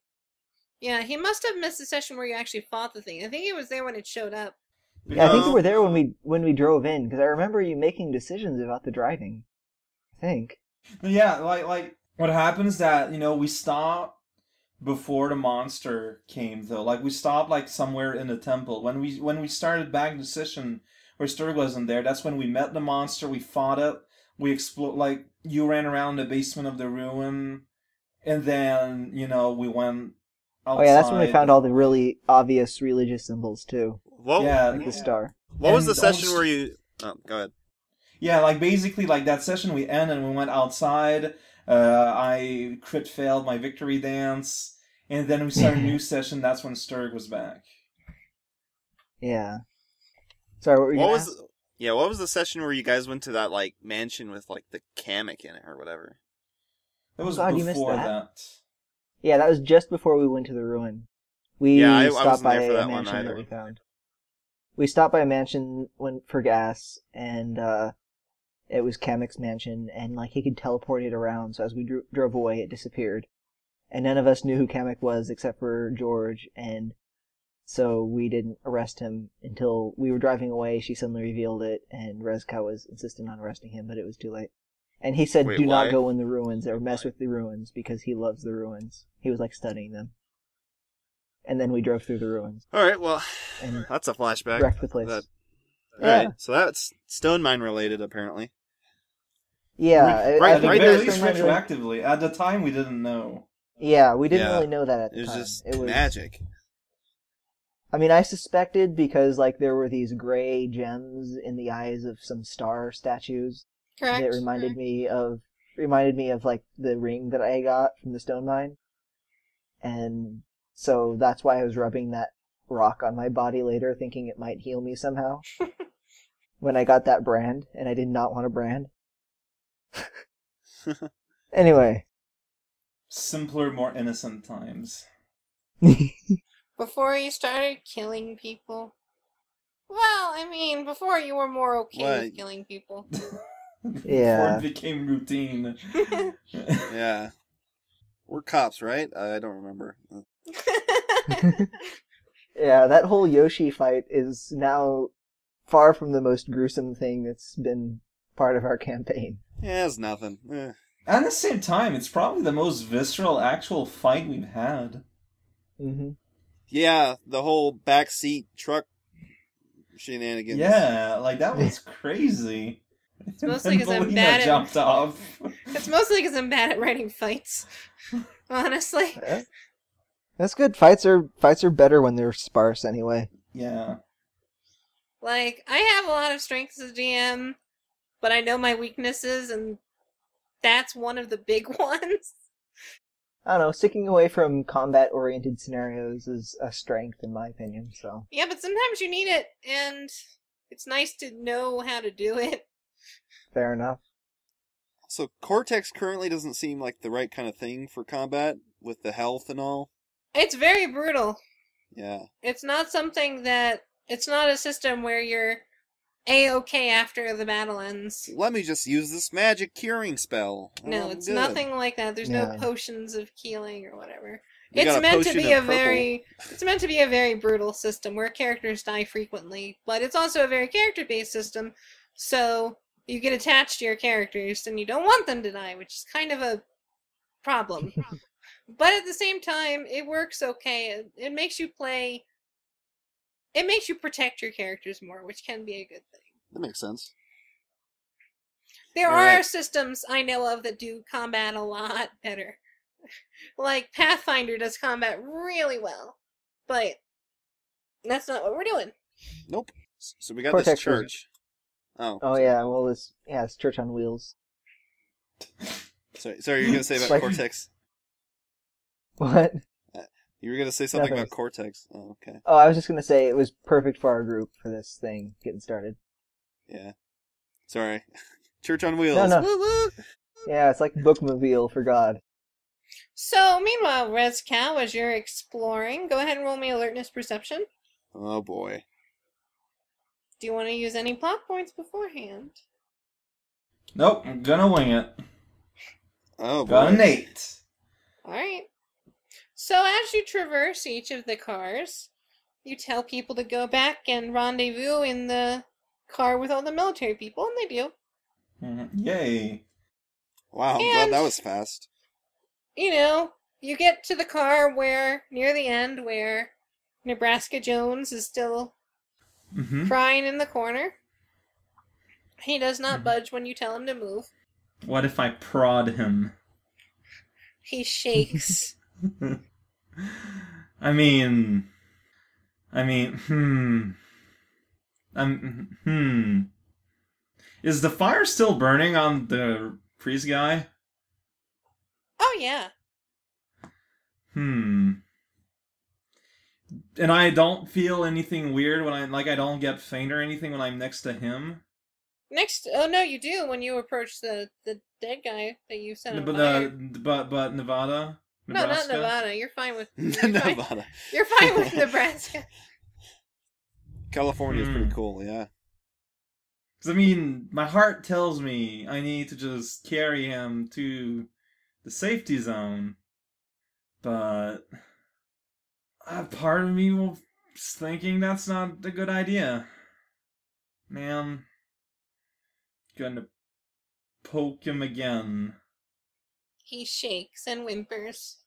[SPEAKER 3] yeah, he must have missed the session where you actually fought the thing. I think he was there when it showed up.
[SPEAKER 4] Yeah, I think you
[SPEAKER 1] No.
[SPEAKER 4] were there when we drove in, because I remember you making decisions about the driving. I think.
[SPEAKER 2] Yeah, like what happens that, we stopped before the monster came though. Like we stopped like somewhere in the temple. When we started back the session where Sturg wasn't there, that's when we met the monster, we fought it, we explored, like you ran around the basement of the ruin, and then, we went outside.
[SPEAKER 4] Oh yeah, that's when we found all the really obvious religious symbols too,
[SPEAKER 1] What?
[SPEAKER 2] Yeah,
[SPEAKER 4] like the star.
[SPEAKER 1] What was the
[SPEAKER 2] And
[SPEAKER 1] session
[SPEAKER 2] almost-
[SPEAKER 1] where you? Oh, go ahead.
[SPEAKER 2] Yeah, like basically like that session we ended and we went outside. I crit failed my victory dance, and then we started a new session. That's when Sturg was back.
[SPEAKER 4] Yeah. Sorry, what were you
[SPEAKER 1] What
[SPEAKER 4] gonna
[SPEAKER 1] was?
[SPEAKER 4] ask?
[SPEAKER 1] What was the session where you guys went to that like mansion with like the Kamek in it or whatever?
[SPEAKER 2] That was
[SPEAKER 4] God, you missed
[SPEAKER 2] before
[SPEAKER 4] that?
[SPEAKER 2] that.
[SPEAKER 4] Yeah, that was just before we went to the ruin. We
[SPEAKER 1] Yeah, I
[SPEAKER 4] stopped
[SPEAKER 1] wasn't
[SPEAKER 4] by
[SPEAKER 1] there for
[SPEAKER 4] a
[SPEAKER 1] that one
[SPEAKER 4] mansion
[SPEAKER 1] either.
[SPEAKER 4] that we found. We stopped by a mansion went for gas, and it was Kamek's mansion, and like he could teleport it around. So as we drove away, it disappeared, and none of us knew who Kamek was except for George, and so we didn't arrest him until we were driving away. She suddenly revealed it, and Rezka was insistent on arresting him, but it was too late. And he said,
[SPEAKER 1] Wait,
[SPEAKER 4] "Do
[SPEAKER 1] why?
[SPEAKER 4] not go in the ruins or mess with the ruins," because he loves the ruins. He was like studying them. And then we drove through the ruins
[SPEAKER 1] All right. Well,
[SPEAKER 4] and
[SPEAKER 1] that's a flashback.
[SPEAKER 4] wrecked the place.
[SPEAKER 1] That-
[SPEAKER 4] Yeah.
[SPEAKER 1] All right. So that's stone mine related, apparently.
[SPEAKER 4] Yeah,
[SPEAKER 1] Right-
[SPEAKER 2] At the
[SPEAKER 1] right
[SPEAKER 2] very
[SPEAKER 1] there-
[SPEAKER 2] least, retroactively. At the time, we didn't know.
[SPEAKER 4] Yeah, we didn't
[SPEAKER 1] Yeah.
[SPEAKER 4] really know that at the
[SPEAKER 1] It was
[SPEAKER 4] time.
[SPEAKER 1] just
[SPEAKER 4] It was
[SPEAKER 1] magic.
[SPEAKER 4] I mean, I suspected because like there were these gray gems in the eyes of some star statues
[SPEAKER 3] Correct.
[SPEAKER 4] that reminded me of like the ring that I got from the stone mine, and so that's why I was rubbing that rock on my body later, thinking it might heal me somehow. When I got that brand, and I did not want a brand. Anyway.
[SPEAKER 2] Simpler, more innocent times.
[SPEAKER 3] Before you started killing people. Well, I mean, before you were more okay with
[SPEAKER 1] What?
[SPEAKER 3] killing people.
[SPEAKER 4] Yeah.
[SPEAKER 2] Before it became routine.
[SPEAKER 1] Yeah. We're cops, right? I don't remember.
[SPEAKER 4] Yeah, that whole Yoshi fight is now far from the most gruesome thing that's been part of our campaign.
[SPEAKER 1] Yeah, it's nothing.
[SPEAKER 2] At the same time, it's probably the most visceral actual fight we've had.
[SPEAKER 4] Mm-hmm.
[SPEAKER 1] Yeah, the whole backseat truck shenanigans.
[SPEAKER 2] Yeah, like that was crazy. It's
[SPEAKER 3] mostly 'cause I'm bad at-
[SPEAKER 2] jumped off.
[SPEAKER 3] It's mostly because I'm bad at writing fights. Honestly.
[SPEAKER 4] That's good. Fights are better when they're sparse anyway.
[SPEAKER 2] Yeah.
[SPEAKER 3] Like, I have a lot of strengths as a GM, but I know my weaknesses, and that's one of the big ones.
[SPEAKER 4] I don't know, sticking away from combat-oriented scenarios is a strength in my opinion, so.
[SPEAKER 3] Yeah, but sometimes you need it, and it's nice to know how to do it.
[SPEAKER 4] Fair enough.
[SPEAKER 1] So Cortex currently doesn't seem like the right kind of thing for combat with the health and all.
[SPEAKER 3] It's very brutal.
[SPEAKER 1] Yeah.
[SPEAKER 3] It's not something that... It's not a system where you're A-okay after the battle ends.
[SPEAKER 1] Let me just use this magic curing spell.
[SPEAKER 3] No,
[SPEAKER 1] I'm
[SPEAKER 3] it's
[SPEAKER 1] good.
[SPEAKER 3] nothing like that. There's no
[SPEAKER 4] Yeah.
[SPEAKER 3] potions of healing or whatever.
[SPEAKER 1] You got
[SPEAKER 3] It's
[SPEAKER 1] a
[SPEAKER 3] meant to
[SPEAKER 1] potion
[SPEAKER 3] be
[SPEAKER 1] of
[SPEAKER 3] a
[SPEAKER 1] purple.
[SPEAKER 3] very... It's meant to be a very brutal system where characters die frequently, but it's also a very character-based system, so you get attached to your characters and you don't want them to die, which is kind of a problem. But at the same time, it works okay. It makes you play... It makes you protect your characters more, which can be a good thing.
[SPEAKER 1] That makes sense.
[SPEAKER 3] There
[SPEAKER 1] All
[SPEAKER 3] are
[SPEAKER 1] right.
[SPEAKER 3] systems I know of that do combat a lot better. Like, Pathfinder does combat really well. But that's not what we're doing.
[SPEAKER 1] Nope. So we got
[SPEAKER 4] Cortex
[SPEAKER 1] this church. Oh.
[SPEAKER 4] Oh yeah, well it's church on wheels.
[SPEAKER 1] Sorry, you're gonna say about
[SPEAKER 4] Like-
[SPEAKER 1] Cortex?
[SPEAKER 4] What?
[SPEAKER 1] You were gonna say something
[SPEAKER 4] Nothing.
[SPEAKER 1] about Cortex. Oh, okay.
[SPEAKER 4] Oh, I was just gonna say it was perfect for our group for this thing getting started.
[SPEAKER 1] Yeah. Sorry. Church on wheels.
[SPEAKER 4] No.
[SPEAKER 1] Woo woo!
[SPEAKER 4] Yeah, it's like bookmobile for God.
[SPEAKER 3] So, meanwhile, Res Cow, as you're exploring, go ahead and roll me alertness perception.
[SPEAKER 1] Oh boy.
[SPEAKER 3] Do you want to use any plot points beforehand?
[SPEAKER 2] Nope, I'm gonna wing it.
[SPEAKER 1] Oh boy.
[SPEAKER 2] Got an 8.
[SPEAKER 3] Alright. So, as you traverse each of the cars, you tell people to go back and rendezvous in the car with all the military people, and they do.
[SPEAKER 2] Yay.
[SPEAKER 1] Wow, I'm
[SPEAKER 3] And-
[SPEAKER 1] glad that was fast.
[SPEAKER 3] You know, you get to the car where, near the end, where Nebraska Jones is still
[SPEAKER 2] Mm-hmm.
[SPEAKER 3] crying in the corner. He does not
[SPEAKER 2] Mhm.
[SPEAKER 3] budge when you tell him to move.
[SPEAKER 2] What if I prod him?
[SPEAKER 3] He shakes.
[SPEAKER 2] I mean, Is the fire still burning on the priest guy?
[SPEAKER 3] Oh, yeah.
[SPEAKER 2] And I don't feel anything weird when I don't get faint or anything when I'm next to him.
[SPEAKER 3] Oh no, you do when you approach the dead guy that you set on
[SPEAKER 2] But
[SPEAKER 3] fire.
[SPEAKER 2] but Nevada,
[SPEAKER 3] No, not
[SPEAKER 2] Nebraska.
[SPEAKER 3] Nevada. You're fine with Nevada.
[SPEAKER 1] Nevada.
[SPEAKER 3] You're fine with Nebraska.
[SPEAKER 1] California is pretty cool, yeah.
[SPEAKER 2] Because I mean, my heart tells me I need to just carry him to the safety zone, but part of me was thinking that's not a good idea. Man, gonna poke him again.
[SPEAKER 3] He shakes and whimpers.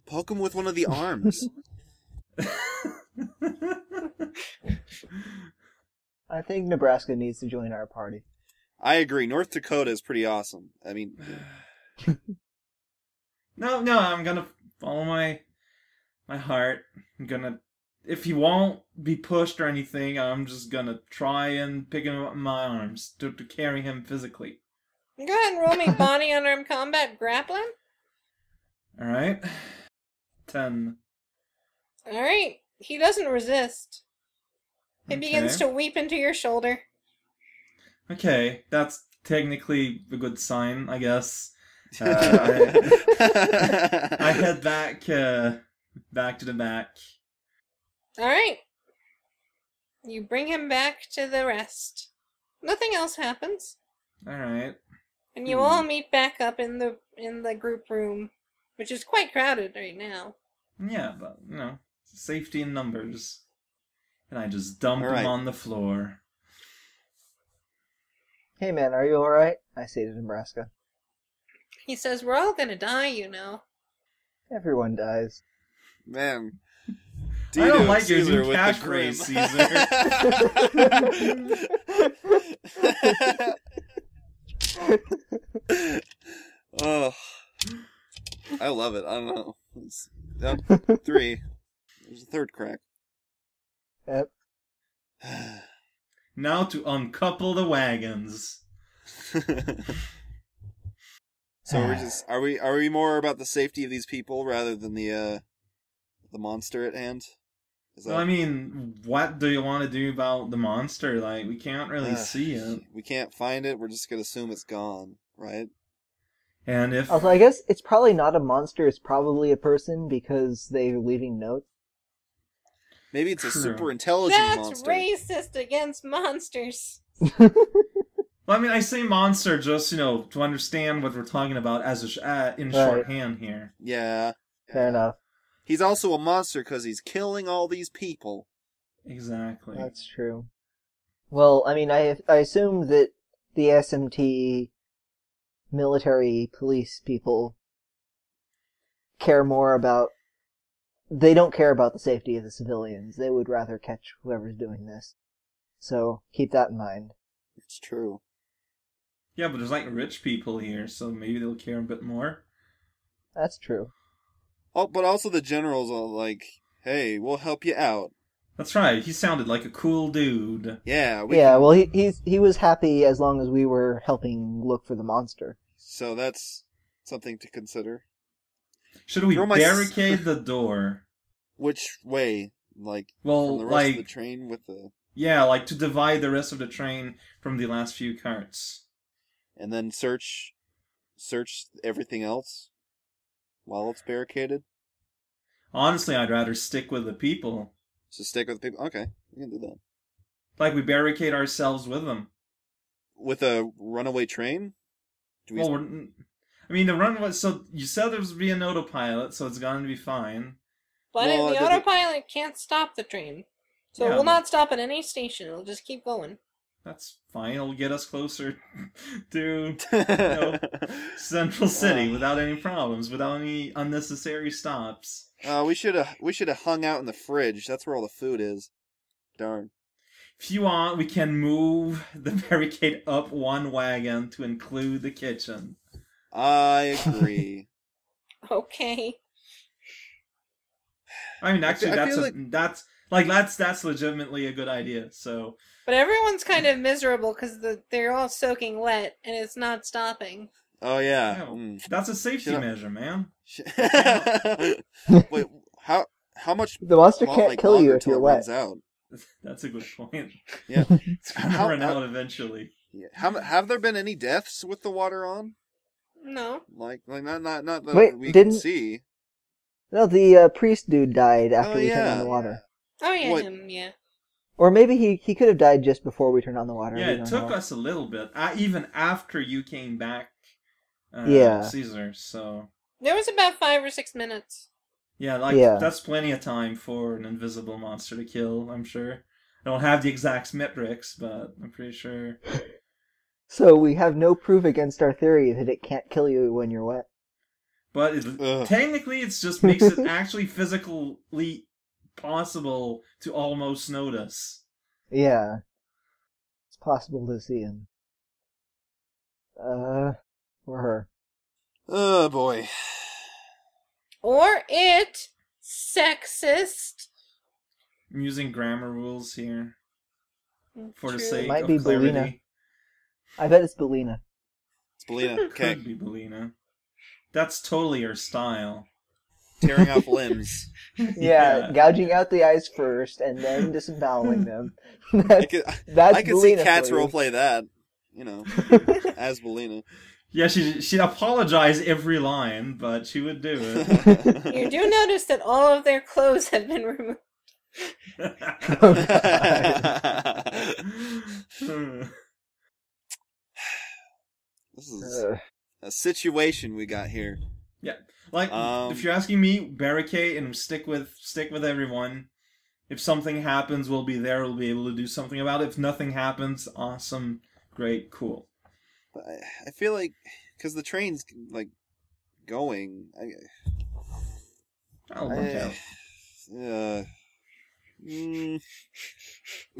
[SPEAKER 1] Poke him with one of the arms.
[SPEAKER 4] I think Nebraska needs to join our party.
[SPEAKER 1] I agree. North Dakota is pretty awesome. I mean,
[SPEAKER 2] No, I'm gonna follow my heart. I'm gonna, if he won't be pushed or anything, I'm just gonna try and pick him up in my arms to carry him physically.
[SPEAKER 3] Go ahead and roll me body unarmed combat grappling.
[SPEAKER 2] Alright? 10.
[SPEAKER 3] Alright. He doesn't resist. He begins to weep into your shoulder.
[SPEAKER 2] Okay, that's technically a good sign, I guess. I head back to the back.
[SPEAKER 3] Alright. You bring him back to the rest. Nothing else happens.
[SPEAKER 2] Alright.
[SPEAKER 3] And you all meet back up in the group room, which is quite crowded right now.
[SPEAKER 2] Yeah, but, safety in numbers. And I just dump
[SPEAKER 1] All right.
[SPEAKER 2] him on the floor.
[SPEAKER 4] Hey man, are you alright? I say to Nebraska.
[SPEAKER 3] He says, "We're all gonna die, you know."
[SPEAKER 4] Everyone dies.
[SPEAKER 1] man.
[SPEAKER 2] I don't
[SPEAKER 1] Dito
[SPEAKER 2] like your
[SPEAKER 1] Caesar
[SPEAKER 2] new
[SPEAKER 1] with the grim. Oh, I love it. I don't know. It's, 3. There's a third crack.
[SPEAKER 4] Yep.
[SPEAKER 2] Now to uncouple the wagons.
[SPEAKER 1] So are we more about the safety of these people rather than the monster at hand?
[SPEAKER 2] Well, I mean, what do you want to do about the monster? Like, we can't really see it.
[SPEAKER 1] We can't find it. We're just gonna assume it's gone, right?
[SPEAKER 2] And if...
[SPEAKER 4] Also, I guess it's probably not a monster, it's probably a person because they're leaving notes.
[SPEAKER 1] Maybe it's a
[SPEAKER 2] True.
[SPEAKER 1] super intelligent
[SPEAKER 3] That's
[SPEAKER 1] monster.
[SPEAKER 3] racist against monsters.
[SPEAKER 2] Well, I mean, I say monster just, to understand what we're talking about as in shorthand here.
[SPEAKER 1] Yeah.
[SPEAKER 4] Fair enough.
[SPEAKER 1] He's also a monster because he's killing all these people.
[SPEAKER 2] Exactly.
[SPEAKER 4] That's true. Well, I mean, I assume that the SMT military police people care more about... They don't care about the safety of the civilians. They would rather catch whoever's doing this. So, keep that in mind.
[SPEAKER 1] It's true.
[SPEAKER 2] Yeah, but there's, rich people here, so maybe they'll care a bit more.
[SPEAKER 4] That's true.
[SPEAKER 1] Oh, but also the generals are like, hey, we'll help you out.
[SPEAKER 2] That's right. He sounded like a cool dude.
[SPEAKER 1] Yeah,
[SPEAKER 4] Well, he was happy as long as we were helping look for the monster.
[SPEAKER 1] so that's something to consider.
[SPEAKER 2] Should we
[SPEAKER 1] Throw my
[SPEAKER 2] barricade the door?
[SPEAKER 1] Which way? Like,
[SPEAKER 2] Well,
[SPEAKER 1] from the rest of the train with the...
[SPEAKER 2] Yeah, like to divide the rest of the train from the last few carts.
[SPEAKER 1] And then search everything else while it's barricaded?
[SPEAKER 2] Honestly, I'd rather stick with the people.
[SPEAKER 1] So stick with the people? Okay, we can do that.
[SPEAKER 2] Like, we barricade ourselves with them.
[SPEAKER 1] With a runaway train?
[SPEAKER 2] Well, I mean, the runway... So, you said there was being an autopilot, so it's going to be fine.
[SPEAKER 3] But
[SPEAKER 1] Well,
[SPEAKER 3] the autopilot can't stop the train. So
[SPEAKER 2] Yeah,
[SPEAKER 3] it will not stop at any station. It'll just keep going.
[SPEAKER 2] That's fine. It'll get us closer to Central City without any problems, without any unnecessary stops.
[SPEAKER 1] We should have hung out in the fridge. That's where all the food is. Darn.
[SPEAKER 2] If you want, we can move the barricade up one wagon to include the kitchen.
[SPEAKER 1] I agree.
[SPEAKER 3] Okay.
[SPEAKER 2] I mean, actually,
[SPEAKER 1] I feel
[SPEAKER 2] that's legitimately a good idea. So,
[SPEAKER 3] But everyone's kind of miserable because they're all soaking wet and it's not stopping.
[SPEAKER 1] Oh yeah.
[SPEAKER 2] That's a safety measure, man.
[SPEAKER 1] Wait, how much?
[SPEAKER 4] The monster can't kill you if you're wet.
[SPEAKER 1] Out?
[SPEAKER 2] That's a good point.
[SPEAKER 1] Yeah,
[SPEAKER 2] it's gonna run out eventually.
[SPEAKER 1] Yeah. Have there been any deaths with the water on?
[SPEAKER 3] No.
[SPEAKER 1] Like not that
[SPEAKER 4] Wait,
[SPEAKER 1] we
[SPEAKER 4] didn't
[SPEAKER 1] can see.
[SPEAKER 4] No, the priest dude died after we turned
[SPEAKER 1] yeah.
[SPEAKER 4] on the water.
[SPEAKER 3] Oh yeah,
[SPEAKER 1] What?
[SPEAKER 3] him. Yeah.
[SPEAKER 4] Or maybe he could have died just before we turned on the water.
[SPEAKER 2] Yeah,
[SPEAKER 4] we
[SPEAKER 2] it
[SPEAKER 4] don't
[SPEAKER 2] took
[SPEAKER 4] know.
[SPEAKER 2] us a little bit, even after you came back.
[SPEAKER 4] Yeah.
[SPEAKER 2] Caesar. So
[SPEAKER 3] There was about 5 or 6 minutes.
[SPEAKER 2] yeah, that's plenty of time for an invisible monster to kill. I'm sure. I don't have the exact metrics, but I'm pretty sure.
[SPEAKER 4] So we have no proof against our theory that it can't kill you when you're wet.
[SPEAKER 2] But technically, it just makes it actually physically possible to almost notice.
[SPEAKER 4] Yeah. It's possible to see him. Or her.
[SPEAKER 1] Oh boy.
[SPEAKER 3] Or it. Sexist.
[SPEAKER 2] I'm using grammar rules here for the
[SPEAKER 3] True.
[SPEAKER 2] sake
[SPEAKER 4] Might
[SPEAKER 2] of
[SPEAKER 4] be
[SPEAKER 2] clarity.
[SPEAKER 4] Belina. I bet it's Belina.
[SPEAKER 1] It's Belina. Okay.
[SPEAKER 2] Could be Belina. That's totally her style.
[SPEAKER 1] Tearing off limbs.
[SPEAKER 4] Yeah, gouging out the eyes first and then disemboweling them.
[SPEAKER 1] I could see
[SPEAKER 4] Belina
[SPEAKER 1] Cats
[SPEAKER 4] for you.
[SPEAKER 1] roleplay that. You know, as Belina.
[SPEAKER 2] Yeah, she'd apologize every line, but she would do it.
[SPEAKER 3] You do notice that all of their clothes have been removed.
[SPEAKER 1] This is a situation we got here.
[SPEAKER 2] Yeah, like if you're asking me, barricade and stick with everyone. If something happens, we'll be there. We'll be able to do something about it. If nothing happens, awesome, great, cool.
[SPEAKER 1] But I feel like because the train's like going.
[SPEAKER 2] I'll work out.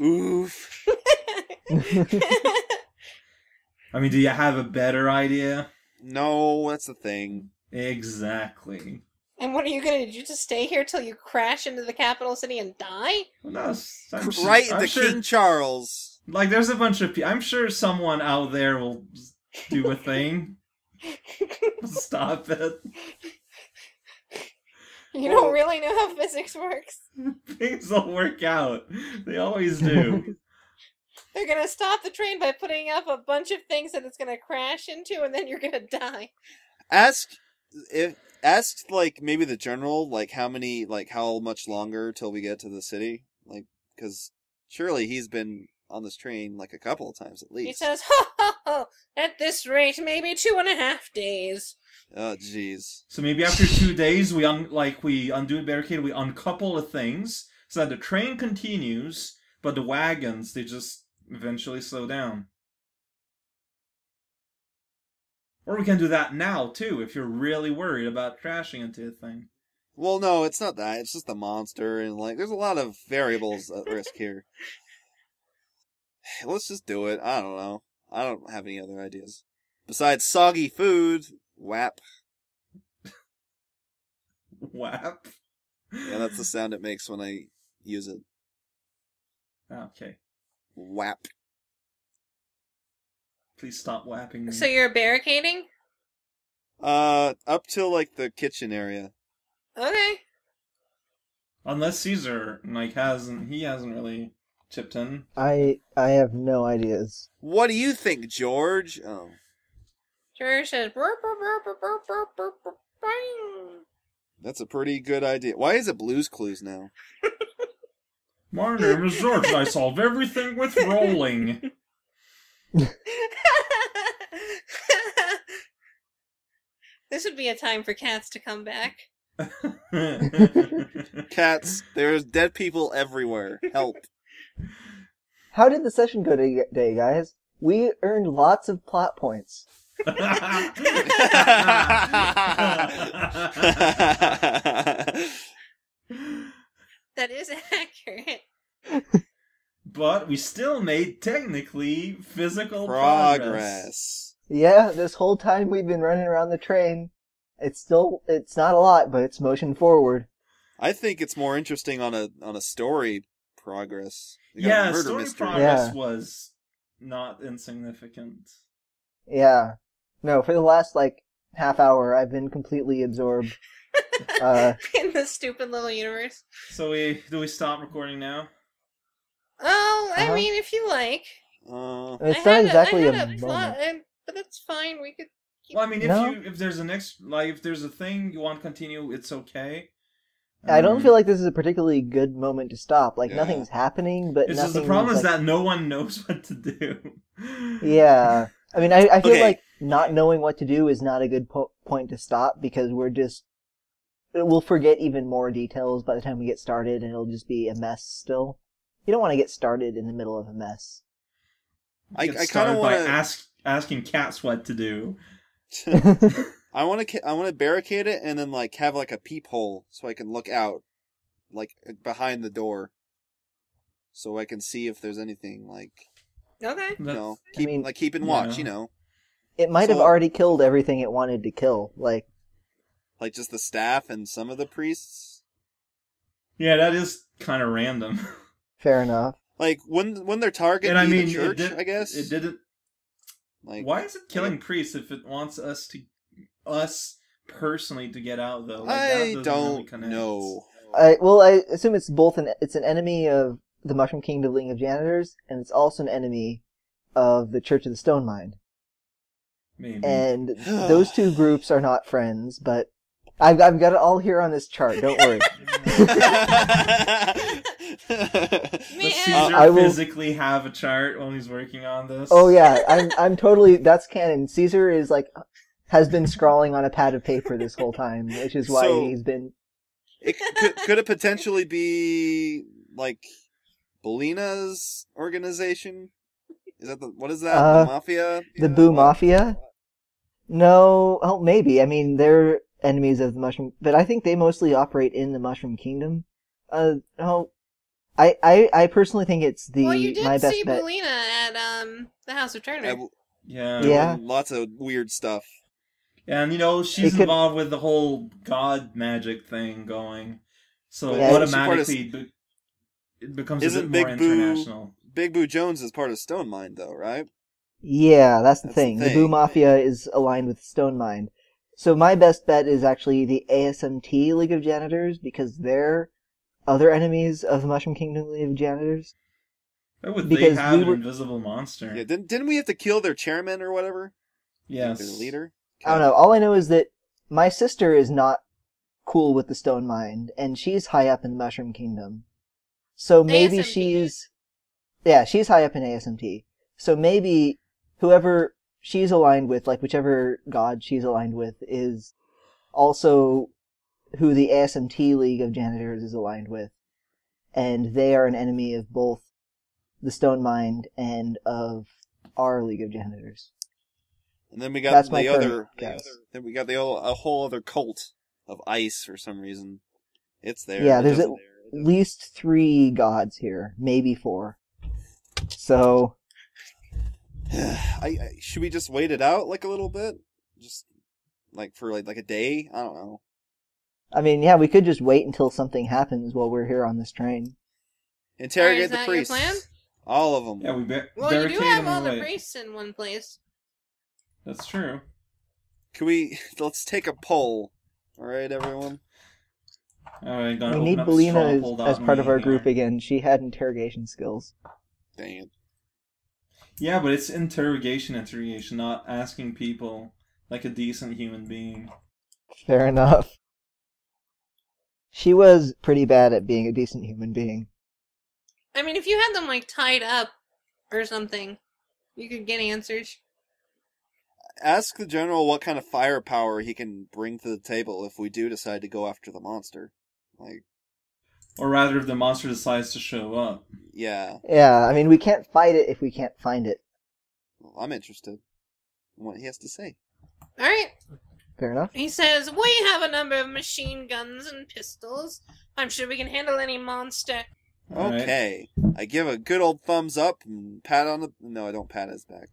[SPEAKER 1] Oof.
[SPEAKER 2] I mean, do you have a better idea?
[SPEAKER 1] No, that's the thing.
[SPEAKER 2] Exactly.
[SPEAKER 3] And what are you gonna do? Just stay here till you crash into the capital city and die?
[SPEAKER 2] Well, no,
[SPEAKER 1] Right
[SPEAKER 2] I'm
[SPEAKER 1] into
[SPEAKER 2] sure,
[SPEAKER 1] King Charles.
[SPEAKER 2] Like, there's a bunch of people. I'm sure someone out there will do a thing. Stop it.
[SPEAKER 3] You don't really know how physics works.
[SPEAKER 2] Things will work out. They always do.
[SPEAKER 3] They're gonna stop the train by putting up a bunch of things that it's gonna crash into, and then you're gonna die.
[SPEAKER 1] Ask like maybe the general like how much longer till we get to the city, like because surely he's been on this train like a couple of times at least.
[SPEAKER 3] He says, "Ho ho ho! At this rate, maybe 2.5 days."
[SPEAKER 1] Oh jeez.
[SPEAKER 2] So maybe after 2 days, we undo a barricade, we uncouple the things so that the train continues, but the wagons they just eventually slow down. Or we can do that now too, if you're really worried about crashing into a thing.
[SPEAKER 1] Well, no, it's not that. It's just the monster, and like there's a lot of variables at risk here. Let's just do it. I don't know. I don't have any other ideas besides soggy food. Whap.
[SPEAKER 2] Whap.
[SPEAKER 1] Yeah, that's the sound it makes when I use it.
[SPEAKER 2] Okay.
[SPEAKER 1] Whap.
[SPEAKER 2] Please stop whapping me.
[SPEAKER 3] So you're barricading?
[SPEAKER 1] Up till, like, the kitchen area.
[SPEAKER 3] Okay.
[SPEAKER 2] Unless Caesar, like, hasn't really chipped in.
[SPEAKER 4] I have no ideas.
[SPEAKER 1] What do you think, George? Oh.
[SPEAKER 3] George says, "Burp, burp, burp, burp, burp, burp, burp, burp, bang."
[SPEAKER 1] That's a pretty good idea. Why is it Blue's Clues now?
[SPEAKER 2] My name is George, and I solve everything with rolling.
[SPEAKER 3] This would be a time for cats to come back.
[SPEAKER 1] Cats, there's dead people everywhere. Help.
[SPEAKER 4] How did the session go today, guys? We earned lots of plot points.
[SPEAKER 3] That is accurate.
[SPEAKER 2] But we still made technically physical
[SPEAKER 1] Progress.
[SPEAKER 4] Yeah, this whole time we've been running around the train. It's not a lot, but it's motion forward.
[SPEAKER 1] I think it's more interesting on a story progress. You got
[SPEAKER 2] Yeah,
[SPEAKER 1] murder
[SPEAKER 2] story
[SPEAKER 1] mystery.
[SPEAKER 2] progress
[SPEAKER 4] Yeah.
[SPEAKER 2] was not insignificant.
[SPEAKER 4] Yeah. No, for the last, half hour, I've been completely absorbed.
[SPEAKER 3] In the stupid little universe.
[SPEAKER 2] So do we stop recording now?
[SPEAKER 3] Oh, I
[SPEAKER 4] Uh-huh.
[SPEAKER 3] mean, if you like.
[SPEAKER 4] It's not exactly
[SPEAKER 3] I
[SPEAKER 4] a
[SPEAKER 3] had a plot,
[SPEAKER 4] moment.
[SPEAKER 3] but that's fine. We could.
[SPEAKER 2] Well, I mean,
[SPEAKER 4] No.
[SPEAKER 2] if there's if there's a thing you want to continue, it's okay.
[SPEAKER 4] I don't feel like this is a particularly good moment to stop.
[SPEAKER 1] Yeah.
[SPEAKER 4] Nothing's happening, but
[SPEAKER 2] It's just the
[SPEAKER 4] nothing's,
[SPEAKER 2] problem is that no one knows what to do.
[SPEAKER 4] Yeah. I mean, I feel
[SPEAKER 1] Okay.
[SPEAKER 4] like not knowing what to do is not a good point to stop, because we'll forget even more details by the time we get started, and it'll just be a mess still. You don't want to get started in the middle of a mess.
[SPEAKER 1] I
[SPEAKER 2] Get
[SPEAKER 1] kind
[SPEAKER 2] started
[SPEAKER 1] of
[SPEAKER 2] by
[SPEAKER 1] want to.
[SPEAKER 2] asking cats what to do.
[SPEAKER 1] I want to barricade it and then have a peephole so I can look out, behind the door, so I can see if there's anything
[SPEAKER 3] Okay.
[SPEAKER 2] That's-
[SPEAKER 1] keeping watch.
[SPEAKER 2] yeah.
[SPEAKER 1] You know,
[SPEAKER 4] It might have
[SPEAKER 1] So-
[SPEAKER 4] already killed everything it wanted to kill.
[SPEAKER 1] just the staff and some of the priests.
[SPEAKER 2] Yeah, that is kind of random.
[SPEAKER 4] Fair enough.
[SPEAKER 1] When their target
[SPEAKER 2] And I
[SPEAKER 1] be
[SPEAKER 2] mean,
[SPEAKER 1] the church,
[SPEAKER 2] it
[SPEAKER 1] I guess.
[SPEAKER 2] didn't. Why is it killing priests if it wants us personally to get out though? That
[SPEAKER 1] I
[SPEAKER 2] doesn't
[SPEAKER 1] don't
[SPEAKER 2] really connect.
[SPEAKER 1] know.
[SPEAKER 4] I assume it's both it's an enemy of the Mushroom Kingdom League of Janitors, and it's also an enemy of the Church of the Stone Mind.
[SPEAKER 2] Maybe.
[SPEAKER 4] And those two groups are not friends, but I've got it all here on this chart. Don't worry.
[SPEAKER 2] Does Caesar
[SPEAKER 4] I will-
[SPEAKER 2] physically have a chart while he's working on this?
[SPEAKER 4] Oh yeah, I'm totally. That's canon. Caesar is has been scrawling on a pad of paper this whole time, which is why
[SPEAKER 1] So-
[SPEAKER 4] he's been.
[SPEAKER 1] Could it potentially be Belina's organization? Is that what is that? The mafia?
[SPEAKER 4] The Boo Mafia? No, oh maybe. I mean, they're enemies of the Mushroom, but I think they mostly operate in the Mushroom Kingdom. I personally think it's
[SPEAKER 3] Well, you did
[SPEAKER 4] my best
[SPEAKER 3] see
[SPEAKER 4] bet.
[SPEAKER 3] Belina at the House of Turner.
[SPEAKER 2] Yeah.
[SPEAKER 4] Yeah.
[SPEAKER 1] Lots of weird stuff.
[SPEAKER 2] And she's involved with the whole god magic thing going, so
[SPEAKER 4] Yeah,
[SPEAKER 2] automatically it becomes a
[SPEAKER 1] Isn't
[SPEAKER 2] bit more
[SPEAKER 1] Big Boo-
[SPEAKER 2] international.
[SPEAKER 1] Big Boo Jones is part of Stone Mind, though, right?
[SPEAKER 4] Yeah, that's the
[SPEAKER 1] That's the
[SPEAKER 4] thing. The
[SPEAKER 1] thing.
[SPEAKER 4] Boo Mafia is aligned with Stone Mind. So my best bet is actually the ASMT League of Janitors, because they're other enemies of the Mushroom Kingdom League of Janitors.
[SPEAKER 2] Why would they
[SPEAKER 4] because
[SPEAKER 2] have
[SPEAKER 4] we
[SPEAKER 2] an
[SPEAKER 4] were-
[SPEAKER 2] invisible monster?
[SPEAKER 1] Yeah. Didn't we have to kill their chairman or whatever?
[SPEAKER 2] Yes.
[SPEAKER 1] Their leader.
[SPEAKER 4] I don't know. All I know is that my sister is not cool with the Stone Mind, and she's high up in the Mushroom Kingdom. So maybe
[SPEAKER 3] ASMT.
[SPEAKER 4] she's high up in ASMT. So maybe whoever she's aligned with, whichever god she's aligned with, is also who the ASMT League of Janitors is aligned with. And they are an enemy of both the Stone Mind and of our League of Janitors.
[SPEAKER 1] And then we got
[SPEAKER 4] That's my
[SPEAKER 1] the
[SPEAKER 4] current
[SPEAKER 1] other.
[SPEAKER 4] guess.
[SPEAKER 1] Then we got a whole other cult of ice for some reason. It's there.
[SPEAKER 4] Yeah,
[SPEAKER 1] It
[SPEAKER 4] there's
[SPEAKER 1] doesn't-
[SPEAKER 4] at least 3 gods here, maybe 4. So,
[SPEAKER 1] should we just wait it out a little bit? Just for a day? I don't know.
[SPEAKER 4] I mean, yeah, we could just wait until something happens while we're here on this train.
[SPEAKER 1] Interrogate
[SPEAKER 3] is
[SPEAKER 1] the
[SPEAKER 3] that your
[SPEAKER 1] priests.
[SPEAKER 3] plan?
[SPEAKER 1] All of them.
[SPEAKER 2] Yeah, we
[SPEAKER 3] Well, you
[SPEAKER 2] barricade
[SPEAKER 3] do have
[SPEAKER 2] them
[SPEAKER 3] all the
[SPEAKER 2] away.
[SPEAKER 3] priests in one place.
[SPEAKER 2] That's true.
[SPEAKER 1] Let's take a poll. Alright, everyone?
[SPEAKER 2] Alright, gonna
[SPEAKER 4] We
[SPEAKER 2] open
[SPEAKER 4] need
[SPEAKER 2] up
[SPEAKER 4] Belina
[SPEAKER 2] Stronghold
[SPEAKER 4] as part of our
[SPEAKER 2] here.
[SPEAKER 4] group again. She had interrogation skills.
[SPEAKER 1] Dang it.
[SPEAKER 2] Yeah, but it's interrogation, not asking people like a decent human being.
[SPEAKER 4] Fair enough. She was pretty bad at being a decent human being.
[SPEAKER 3] I mean, if you had them, like, tied up or something, you could get answers.
[SPEAKER 1] Ask the general what kind of firepower he can bring to the table if we do decide to go after the monster. Like,
[SPEAKER 2] Or rather, if the monster decides to show up.
[SPEAKER 1] yeah.
[SPEAKER 4] Yeah, I mean, we can't fight it if we can't find it.
[SPEAKER 1] Well, I'm interested in what he has to say.
[SPEAKER 3] Alright.
[SPEAKER 4] Fair enough.
[SPEAKER 3] He says, we have a number of machine guns and pistols. I'm sure we can handle any monster.
[SPEAKER 2] Alright.
[SPEAKER 1] Okay. I give a good old thumbs up and pat on the... No, I don't pat his back.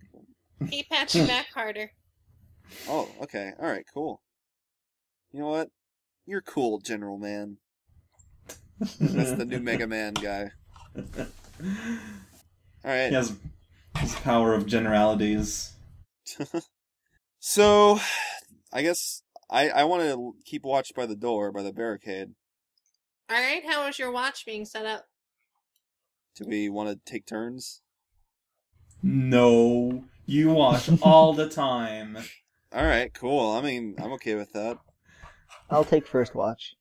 [SPEAKER 3] He pats you back harder.
[SPEAKER 1] Oh, okay. Alright, cool. You know what? You're cool, General Man. That's the new Mega Man guy. Alright.
[SPEAKER 2] He has his power of generalities.
[SPEAKER 1] So, I guess I want to keep watch by the door, by the barricade.
[SPEAKER 3] Alright, how is your watch being set up?
[SPEAKER 1] Do we want to take turns?
[SPEAKER 2] No, you watch all the time.
[SPEAKER 1] Alright, cool. I mean, I'm okay with that.
[SPEAKER 4] I'll take first watch.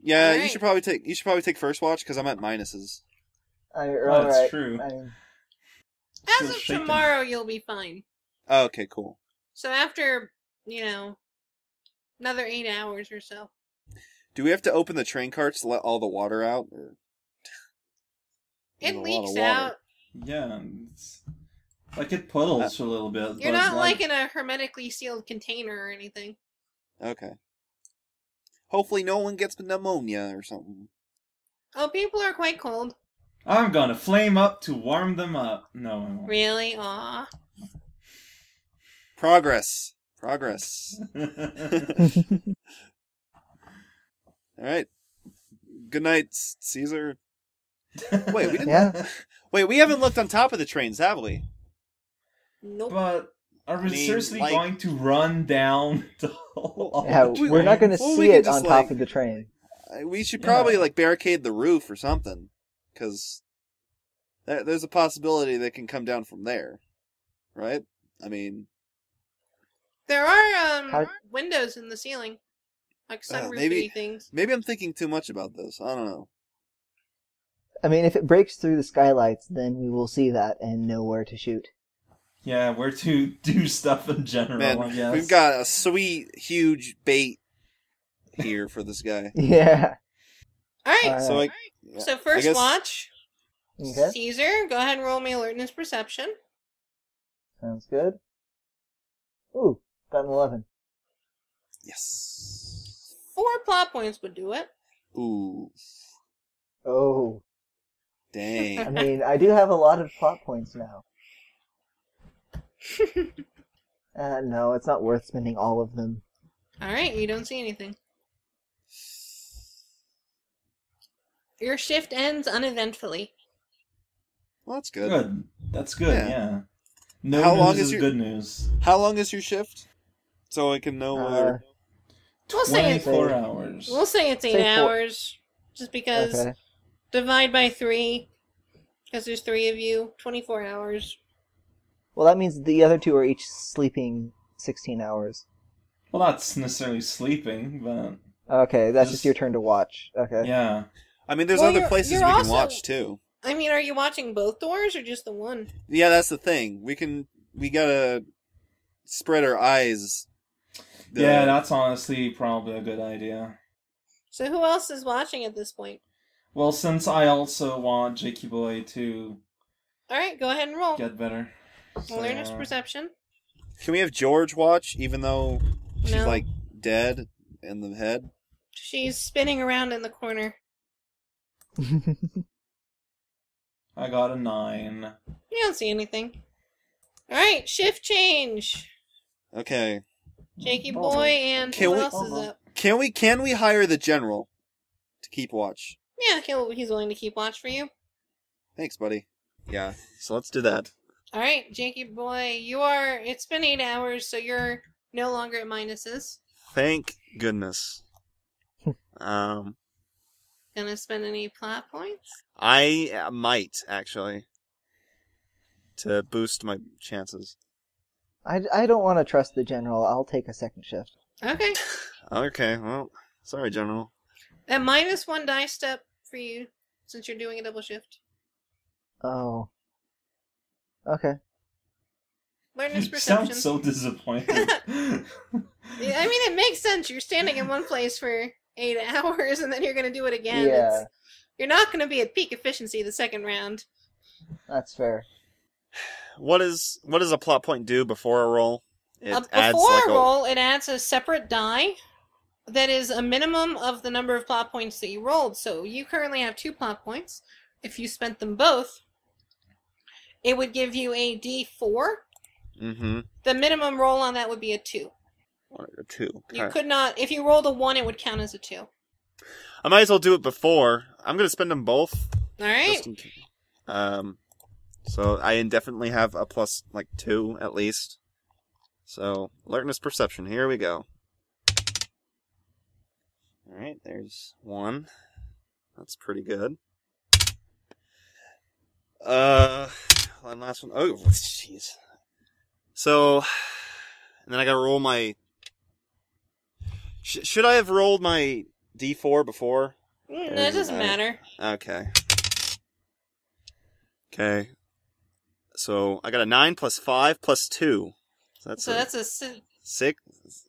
[SPEAKER 1] Yeah,
[SPEAKER 3] Alright.
[SPEAKER 1] you should probably take first watch, because I'm at minuses.
[SPEAKER 2] That's
[SPEAKER 4] Alright.
[SPEAKER 2] true.
[SPEAKER 4] I mean,
[SPEAKER 3] As
[SPEAKER 2] Still
[SPEAKER 3] of
[SPEAKER 2] shaking.
[SPEAKER 3] tomorrow, you'll be fine.
[SPEAKER 1] Oh, okay, cool.
[SPEAKER 3] So after, another 8 hours or so.
[SPEAKER 1] Do we have to open the train carts to let all the water out? Or...
[SPEAKER 3] It
[SPEAKER 1] There's a lot of
[SPEAKER 3] leaks
[SPEAKER 1] water.
[SPEAKER 3] out.
[SPEAKER 2] Yeah, it's like it puddles a little bit.
[SPEAKER 3] You're
[SPEAKER 2] but
[SPEAKER 3] not like in a hermetically sealed container or anything.
[SPEAKER 1] Okay. Hopefully no one gets pneumonia or something.
[SPEAKER 3] Oh, people are quite cold.
[SPEAKER 2] I'm gonna flame up to warm them up. No, I won't.
[SPEAKER 3] Really? Aw.
[SPEAKER 1] Progress. Alright. Good night, Caesar. Wait, we didn't...
[SPEAKER 4] yeah.
[SPEAKER 1] Wait, we haven't looked on top of the trains, have we?
[SPEAKER 3] Nope.
[SPEAKER 2] But are we
[SPEAKER 1] I mean,
[SPEAKER 2] seriously
[SPEAKER 1] like-
[SPEAKER 2] going to run down the whole?
[SPEAKER 4] Yeah,
[SPEAKER 1] we-
[SPEAKER 4] we're not going to
[SPEAKER 1] well,
[SPEAKER 4] see
[SPEAKER 1] we can
[SPEAKER 4] it
[SPEAKER 1] just,
[SPEAKER 4] on top
[SPEAKER 1] like-
[SPEAKER 4] of the train.
[SPEAKER 1] We should
[SPEAKER 2] Yeah.
[SPEAKER 1] probably, barricade the roof or something. Because there's a possibility they can come down from there. Right? I mean...
[SPEAKER 3] There are
[SPEAKER 4] How-
[SPEAKER 3] windows in the ceiling. Like sunroofy
[SPEAKER 1] maybe-
[SPEAKER 3] things.
[SPEAKER 1] Maybe I'm thinking too much about this. I don't know.
[SPEAKER 4] I mean, if it breaks through the skylights, then we will see that and know where to shoot.
[SPEAKER 2] Yeah, where to do stuff in general.
[SPEAKER 1] Man,
[SPEAKER 2] I guess
[SPEAKER 1] we've got a sweet, huge bait here for this guy.
[SPEAKER 4] Yeah.
[SPEAKER 3] Alright,
[SPEAKER 1] So
[SPEAKER 3] so first
[SPEAKER 1] guess-
[SPEAKER 3] watch.
[SPEAKER 4] Okay.
[SPEAKER 3] Caesar, go ahead and roll me alertness perception.
[SPEAKER 4] Sounds good. Ooh, got an 11.
[SPEAKER 1] Yes.
[SPEAKER 3] 4 plot points would do it.
[SPEAKER 1] Ooh,
[SPEAKER 4] Oh. I
[SPEAKER 1] dang.
[SPEAKER 4] mean, I do have a lot of plot points now. No, it's not worth spending all of them.
[SPEAKER 3] Alright, you don't see anything. Your shift ends uneventfully.
[SPEAKER 1] Well, that's good.
[SPEAKER 2] good. That's good.
[SPEAKER 1] Yeah.
[SPEAKER 2] Yeah. No
[SPEAKER 1] How
[SPEAKER 2] news
[SPEAKER 1] long
[SPEAKER 2] is
[SPEAKER 1] is your-
[SPEAKER 2] good news.
[SPEAKER 1] How long is your shift? So I can know whether...
[SPEAKER 3] We'll say it's
[SPEAKER 2] 24 hours.
[SPEAKER 3] We'll say it's 8
[SPEAKER 4] Say 4.
[SPEAKER 3] hours. Just because
[SPEAKER 4] Okay.
[SPEAKER 3] divide by 3. Because there's 3 of you. 24 hours.
[SPEAKER 4] Well, that means the other two are each sleeping 16 hours.
[SPEAKER 2] Well, not necessarily sleeping, but
[SPEAKER 4] Okay, that's
[SPEAKER 2] Just-
[SPEAKER 4] just your turn to watch. Okay.
[SPEAKER 2] yeah.
[SPEAKER 1] I mean, there's
[SPEAKER 3] Well,
[SPEAKER 1] other
[SPEAKER 3] you're-
[SPEAKER 1] places we
[SPEAKER 3] you're
[SPEAKER 1] can
[SPEAKER 3] also-
[SPEAKER 1] watch, too.
[SPEAKER 3] I mean, are you watching both doors or just the one?
[SPEAKER 1] Yeah, that's the thing. We gotta spread our eyes.
[SPEAKER 2] Yeah, that's honestly probably a good idea.
[SPEAKER 3] So who else is watching at this point?
[SPEAKER 2] Well, since I also want Jakey Boy to
[SPEAKER 3] Alright, go ahead and roll.
[SPEAKER 2] get better. So,
[SPEAKER 3] Awareness perception.
[SPEAKER 1] Can we have George watch, even though she's,
[SPEAKER 3] No.
[SPEAKER 1] dead in the head?
[SPEAKER 3] She's spinning around in the corner.
[SPEAKER 2] I got a 9.
[SPEAKER 3] You don't see anything. Alright, shift change.
[SPEAKER 1] Okay.
[SPEAKER 3] Jakey Boy and
[SPEAKER 1] Can
[SPEAKER 3] who
[SPEAKER 1] we-
[SPEAKER 3] else is up?
[SPEAKER 1] Can we hire the general to keep watch?
[SPEAKER 3] Yeah, he's willing to keep watch for you.
[SPEAKER 1] Thanks, buddy. Yeah, so let's do that.
[SPEAKER 3] All right, Jakey boy, it's been 8 hours, so you're no longer at minuses.
[SPEAKER 1] Thank goodness.
[SPEAKER 3] Gonna spend any plot points?
[SPEAKER 1] I might, actually. To boost my chances.
[SPEAKER 4] I don't want to trust the general. I'll take a second shift.
[SPEAKER 3] Okay.
[SPEAKER 1] Okay, well, sorry, General.
[SPEAKER 3] At -1 die step for you, since you're doing a double shift.
[SPEAKER 4] Oh. Okay.
[SPEAKER 3] Learner's
[SPEAKER 2] You
[SPEAKER 3] perception.
[SPEAKER 2] sound so disappointed.
[SPEAKER 3] Yeah, I mean, it makes sense. You're standing in one place for 8 hours, and then you're going to do it again.
[SPEAKER 4] Yeah.
[SPEAKER 3] You're not going to be at peak efficiency the second round.
[SPEAKER 4] That's fair.
[SPEAKER 1] What does a plot point do before a roll? It adds
[SPEAKER 3] Before
[SPEAKER 1] like
[SPEAKER 3] a roll, it adds a separate die that is a minimum of the number of plot points that you rolled. So you currently have 2 plot points. If you spent them both, it would give you a D4.
[SPEAKER 1] Mm-hmm.
[SPEAKER 3] The minimum roll on that would be a 2.
[SPEAKER 1] 1 or 2. Okay.
[SPEAKER 3] You could not, if you rolled a 1, it would count as a 2.
[SPEAKER 1] I might as well do it before. I'm gonna spend them both.
[SPEAKER 3] Alright.
[SPEAKER 1] Just in case. So I indefinitely have a plus, 2 at least. So, alertness perception, here we go. Alright, there's 1. That's pretty good. One last one. Oh, jeez. So, and then I gotta roll my... should I have rolled my D4 before?
[SPEAKER 3] No, it doesn't matter.
[SPEAKER 1] Okay. Okay. So, I got a 9 plus 5 plus 2. So that's
[SPEAKER 3] a
[SPEAKER 1] 6.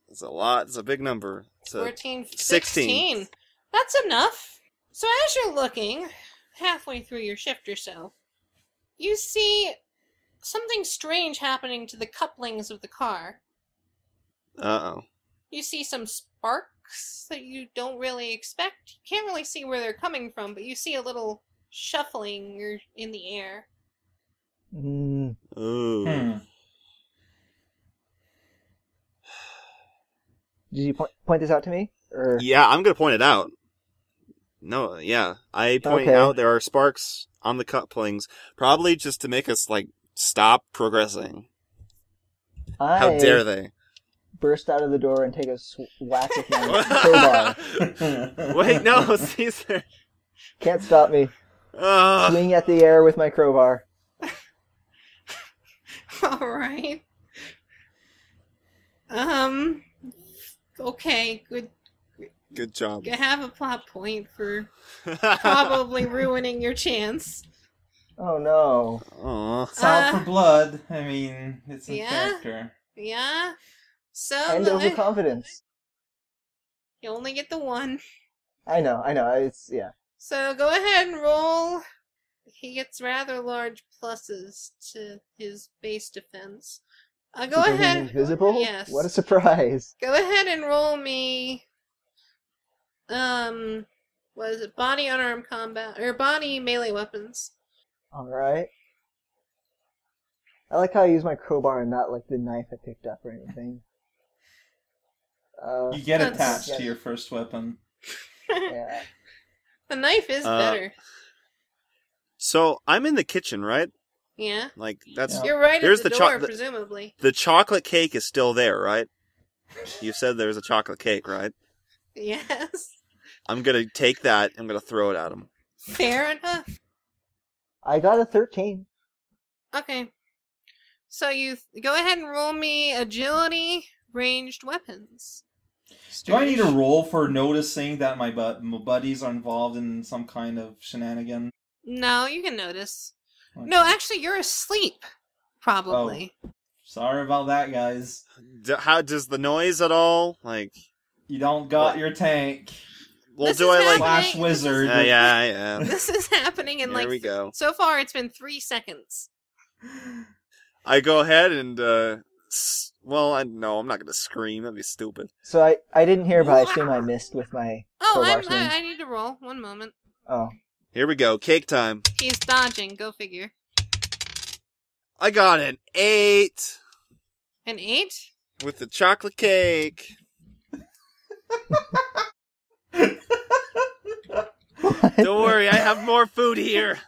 [SPEAKER 1] It's a lot. It's a big number. It's
[SPEAKER 3] 14,
[SPEAKER 1] 16.
[SPEAKER 3] 16. That's enough. So as you're looking, halfway through your shift or so, you see something strange happening to the couplings of the car.
[SPEAKER 1] Uh-oh.
[SPEAKER 3] You see some sparks that you don't really expect. You can't really see where they're coming from, but you see a little shuffling in the air.
[SPEAKER 4] Mm.
[SPEAKER 1] Ooh.
[SPEAKER 4] Did you point this out to me? Or
[SPEAKER 1] Yeah, I'm gonna point it out. No, yeah. I point
[SPEAKER 4] Okay.
[SPEAKER 1] out there are sparks on the couplings, probably just to make us, stop progressing. How dare they?
[SPEAKER 4] burst out of the door and take a whack with my crowbar.
[SPEAKER 1] Wait, no, Caesar.
[SPEAKER 4] Can't stop me. Swing at the air with my crowbar.
[SPEAKER 3] Alright. Okay,
[SPEAKER 1] Good job.
[SPEAKER 3] you have a plot point for probably ruining your chance.
[SPEAKER 4] Oh no.
[SPEAKER 1] Aw.
[SPEAKER 2] It's out for blood. I mean, it's a
[SPEAKER 3] Yeah?
[SPEAKER 2] character.
[SPEAKER 3] Yeah? So,
[SPEAKER 4] And overconfidence.
[SPEAKER 3] you only get the one.
[SPEAKER 4] I know. It's, yeah.
[SPEAKER 3] So go ahead and roll. He gets rather large pluses to his base defense. Go
[SPEAKER 4] Because he's
[SPEAKER 3] ahead.
[SPEAKER 4] invisible?
[SPEAKER 3] Yes.
[SPEAKER 4] What a surprise.
[SPEAKER 3] Go ahead and roll me. What is it? Body unarmed combat or body melee weapons.
[SPEAKER 4] Alright. I like how I use my crowbar and not like the knife I picked up or anything.
[SPEAKER 2] You get
[SPEAKER 3] That's-
[SPEAKER 2] attached to your first weapon.
[SPEAKER 4] Yeah.
[SPEAKER 3] The knife is better.
[SPEAKER 1] So, I'm in the kitchen, right?
[SPEAKER 3] Yeah.
[SPEAKER 1] That's...
[SPEAKER 2] Yeah.
[SPEAKER 3] You're right
[SPEAKER 1] There's
[SPEAKER 3] at the
[SPEAKER 1] the
[SPEAKER 3] door,
[SPEAKER 1] the-
[SPEAKER 3] presumably.
[SPEAKER 1] The chocolate cake is still there, right? You said there's a chocolate cake, right?
[SPEAKER 3] Yes.
[SPEAKER 1] I'm gonna take that, I'm gonna throw it at him.
[SPEAKER 3] Fair enough.
[SPEAKER 4] I got a 13.
[SPEAKER 3] Okay. So you go ahead and roll me agility, ranged weapons.
[SPEAKER 2] Do I need a roll for noticing that my buddies are involved in some kind of shenanigan?
[SPEAKER 3] No, you can notice.
[SPEAKER 2] Okay.
[SPEAKER 3] No, actually, you're asleep. Probably.
[SPEAKER 2] Sorry about that, guys.
[SPEAKER 1] How does the noise at all?
[SPEAKER 2] You don't got your tank.
[SPEAKER 1] Well,
[SPEAKER 3] This
[SPEAKER 1] do
[SPEAKER 3] is
[SPEAKER 1] I
[SPEAKER 3] happening.
[SPEAKER 2] Flash wizard.
[SPEAKER 1] Yeah.
[SPEAKER 3] This is happening in
[SPEAKER 1] There we go.
[SPEAKER 3] So far, it's been 3 seconds.
[SPEAKER 1] I go ahead and, no, I'm not gonna scream. That'd be stupid.
[SPEAKER 4] So I didn't hear, but I assume I missed with my
[SPEAKER 3] Oh,
[SPEAKER 4] crowbar swing.
[SPEAKER 3] I need to roll. 1 moment.
[SPEAKER 4] Oh.
[SPEAKER 1] Here we go. Cake time.
[SPEAKER 3] He's dodging. Go figure.
[SPEAKER 1] I got an 8
[SPEAKER 3] An 8?
[SPEAKER 1] with the chocolate cake. Don't worry, I have more food here.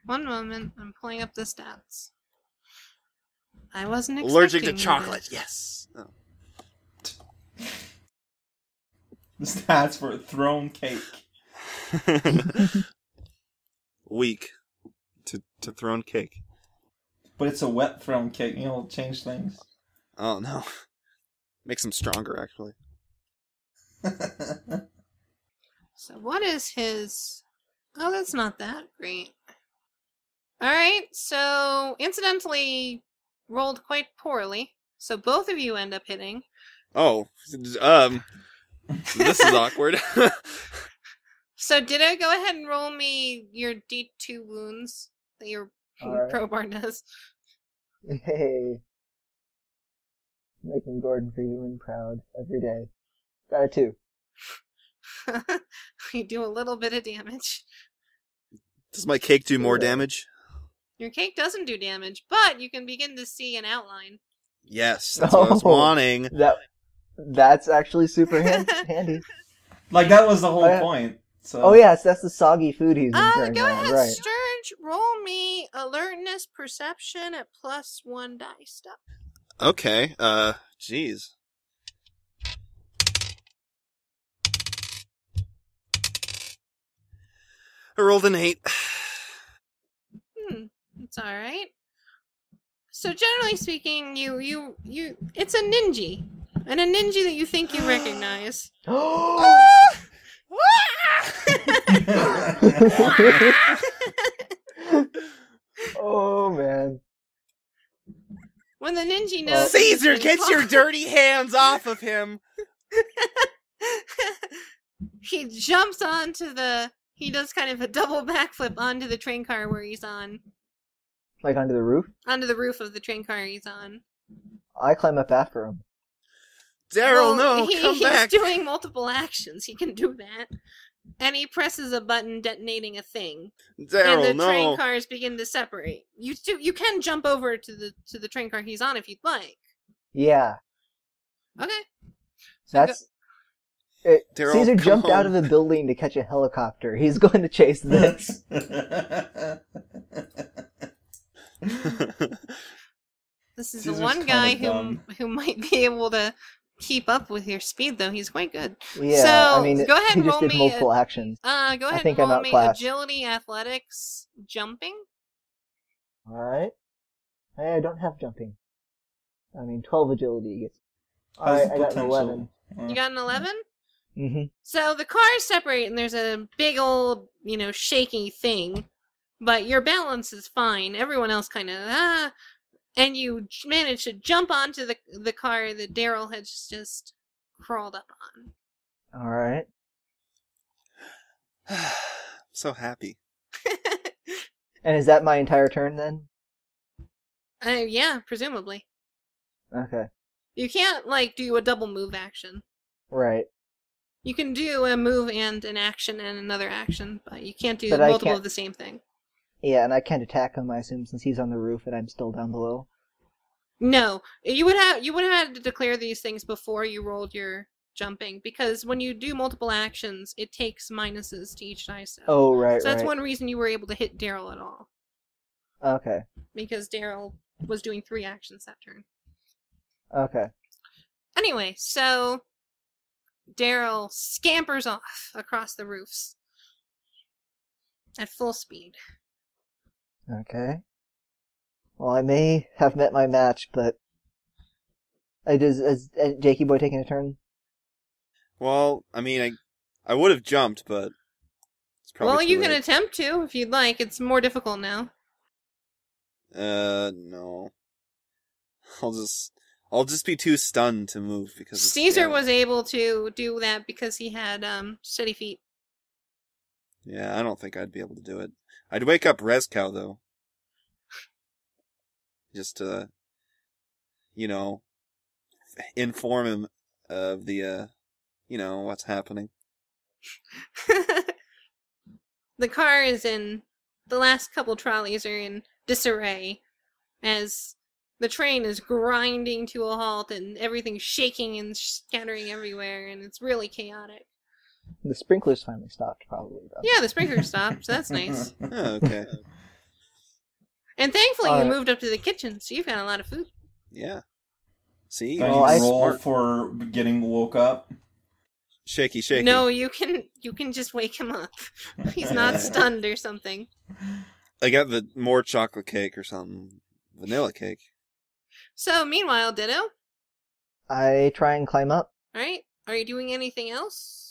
[SPEAKER 3] One moment, I'm pulling up the stats. I wasn't
[SPEAKER 1] Allergic to
[SPEAKER 3] expecting
[SPEAKER 1] chocolate, yes. Oh.
[SPEAKER 2] The stats for thrown cake.
[SPEAKER 1] Weak to thrown cake.
[SPEAKER 2] But it's a wet thrown cake. It'll change things.
[SPEAKER 1] Oh no. Makes him stronger, actually.
[SPEAKER 3] So what is his... Oh, that's not that great. Alright, so incidentally rolled quite poorly. So both of you end up hitting.
[SPEAKER 1] Oh, this is awkward.
[SPEAKER 3] So Ditto, go ahead and roll me your D2 wounds that your
[SPEAKER 4] Alright.
[SPEAKER 3] crowbar does.
[SPEAKER 4] Hey. Making Gordon Freeman proud every day. Got a 2.
[SPEAKER 3] You do a little bit of damage.
[SPEAKER 1] Does my cake do more
[SPEAKER 4] Yeah.
[SPEAKER 1] damage?
[SPEAKER 3] Your cake doesn't do damage, but you can begin to see an outline.
[SPEAKER 1] Yes, that's what I was
[SPEAKER 4] Oh.
[SPEAKER 1] wanting.
[SPEAKER 4] That's actually super handy.
[SPEAKER 2] Like, that was the whole
[SPEAKER 4] Oh, yeah.
[SPEAKER 2] point. So.
[SPEAKER 4] Oh yes, that's the soggy food he's been carrying
[SPEAKER 3] Go
[SPEAKER 4] around,
[SPEAKER 3] ahead,
[SPEAKER 4] right?
[SPEAKER 3] Sturge. Roll me alertness perception at +1 dice up.
[SPEAKER 1] Okay, jeez. I rolled an 8.
[SPEAKER 3] It's all right. So generally speaking, you it's a ninja, and a ninja that you think you recognize.
[SPEAKER 4] Oh man.
[SPEAKER 3] When the ninja knows
[SPEAKER 1] Caesar,
[SPEAKER 3] it's
[SPEAKER 1] get
[SPEAKER 3] been
[SPEAKER 1] your
[SPEAKER 3] caught,
[SPEAKER 1] dirty hands off of him!
[SPEAKER 3] he jumps onto the. He does kind of a double backflip onto the train car where he's on,
[SPEAKER 4] Like onto the roof?
[SPEAKER 3] onto the roof of the train car he's on.
[SPEAKER 4] I climb up after him.
[SPEAKER 1] Daryl,
[SPEAKER 3] Well,
[SPEAKER 1] no, come back!
[SPEAKER 3] He's doing multiple actions. He can do that. And he presses a button detonating a thing. And
[SPEAKER 1] Daryl,
[SPEAKER 3] the
[SPEAKER 1] no!
[SPEAKER 3] train cars begin to separate. You can jump over to the train car he's on if you'd like.
[SPEAKER 4] Yeah.
[SPEAKER 3] Okay.
[SPEAKER 4] That's
[SPEAKER 1] Daryl,
[SPEAKER 4] Caesar
[SPEAKER 1] come
[SPEAKER 4] jumped out of
[SPEAKER 1] home.
[SPEAKER 4] the building to catch a helicopter. He's going to chase this.
[SPEAKER 3] This is
[SPEAKER 2] Caesar's
[SPEAKER 3] the one guy
[SPEAKER 2] kinda dumb.
[SPEAKER 3] who might be able to keep up with your speed, though. He's quite good.
[SPEAKER 4] Yeah,
[SPEAKER 3] So,
[SPEAKER 4] I mean,
[SPEAKER 3] go ahead
[SPEAKER 4] he
[SPEAKER 3] and
[SPEAKER 4] just
[SPEAKER 3] roll
[SPEAKER 4] did
[SPEAKER 3] me
[SPEAKER 4] multiple actions.
[SPEAKER 3] Go ahead
[SPEAKER 4] think
[SPEAKER 3] and
[SPEAKER 4] I'm
[SPEAKER 3] roll me
[SPEAKER 4] outclassed.
[SPEAKER 3] agility, athletics, jumping.
[SPEAKER 4] Alright. Hey, I don't have jumping. I mean, 12 agility gets...
[SPEAKER 2] How's
[SPEAKER 4] Alright,
[SPEAKER 2] the
[SPEAKER 4] I got an
[SPEAKER 2] potential?
[SPEAKER 4] 11.
[SPEAKER 3] You got an 11?
[SPEAKER 4] Mm-hmm.
[SPEAKER 3] So the cars separate, and there's a big old, shaky thing. But your balance is fine. Everyone else kind of, and you manage to jump onto the car that Daryl has just crawled up on.
[SPEAKER 4] Alright.
[SPEAKER 1] So happy.
[SPEAKER 4] And is that my entire turn then?
[SPEAKER 3] Yeah, presumably.
[SPEAKER 4] Okay.
[SPEAKER 3] You can't, do a double move action.
[SPEAKER 4] Right.
[SPEAKER 3] You can do a move and an action and another action, but you can't do
[SPEAKER 4] But I
[SPEAKER 3] multiple
[SPEAKER 4] can't-
[SPEAKER 3] of the same thing.
[SPEAKER 4] Yeah, and I can't attack him, I assume, since he's on the roof and I'm still down below.
[SPEAKER 3] No, you would have had to declare these things before you rolled your jumping, because when you do multiple actions, it takes minuses to each dice.
[SPEAKER 4] Oh, right,
[SPEAKER 3] So that's
[SPEAKER 4] right.
[SPEAKER 3] one reason you were able to hit Daryl at all,
[SPEAKER 4] Okay.
[SPEAKER 3] because Daryl was doing 3 actions that turn.
[SPEAKER 4] Okay.
[SPEAKER 3] Anyway, so Daryl scampers off across the roofs at full speed.
[SPEAKER 4] Okay. Well, I may have met my match, but... Is Jakey Boy taking a turn?
[SPEAKER 1] Well, I mean, I would have jumped, but it's probably
[SPEAKER 3] Well,
[SPEAKER 1] too
[SPEAKER 3] you can
[SPEAKER 1] late.
[SPEAKER 3] attempt to if you'd like. It's more difficult now.
[SPEAKER 1] No. I'll just be too stunned to move because it's
[SPEAKER 3] Caesar
[SPEAKER 1] Daryl.
[SPEAKER 3] was able to do that because he had steady feet.
[SPEAKER 1] Yeah, I don't think I'd be able to do it. I'd wake up Rezcow, though. Just to, inform him of the, what's happening.
[SPEAKER 3] The car is in... The last couple trolleys are in disarray as the train is grinding to a halt and everything's shaking and scattering everywhere, and it's really chaotic.
[SPEAKER 4] The sprinklers finally stopped, probably, though.
[SPEAKER 3] Yeah, the sprinkler stopped, so that's nice.
[SPEAKER 1] Oh, okay.
[SPEAKER 3] And thankfully,
[SPEAKER 4] All
[SPEAKER 3] you
[SPEAKER 4] right.
[SPEAKER 3] moved up to the kitchen, so you've got a lot of food.
[SPEAKER 1] Yeah. See?
[SPEAKER 2] Do I
[SPEAKER 4] Well,
[SPEAKER 2] need
[SPEAKER 4] I-
[SPEAKER 2] to roll
[SPEAKER 1] Smart.
[SPEAKER 2] for getting woke up?
[SPEAKER 1] Shaky, shaky.
[SPEAKER 3] No, you can just wake him up. He's not stunned or something.
[SPEAKER 1] I got the more chocolate cake or something. Vanilla cake.
[SPEAKER 3] So, meanwhile, Ditto,
[SPEAKER 4] I try and climb up.
[SPEAKER 3] alright? Are you doing anything else?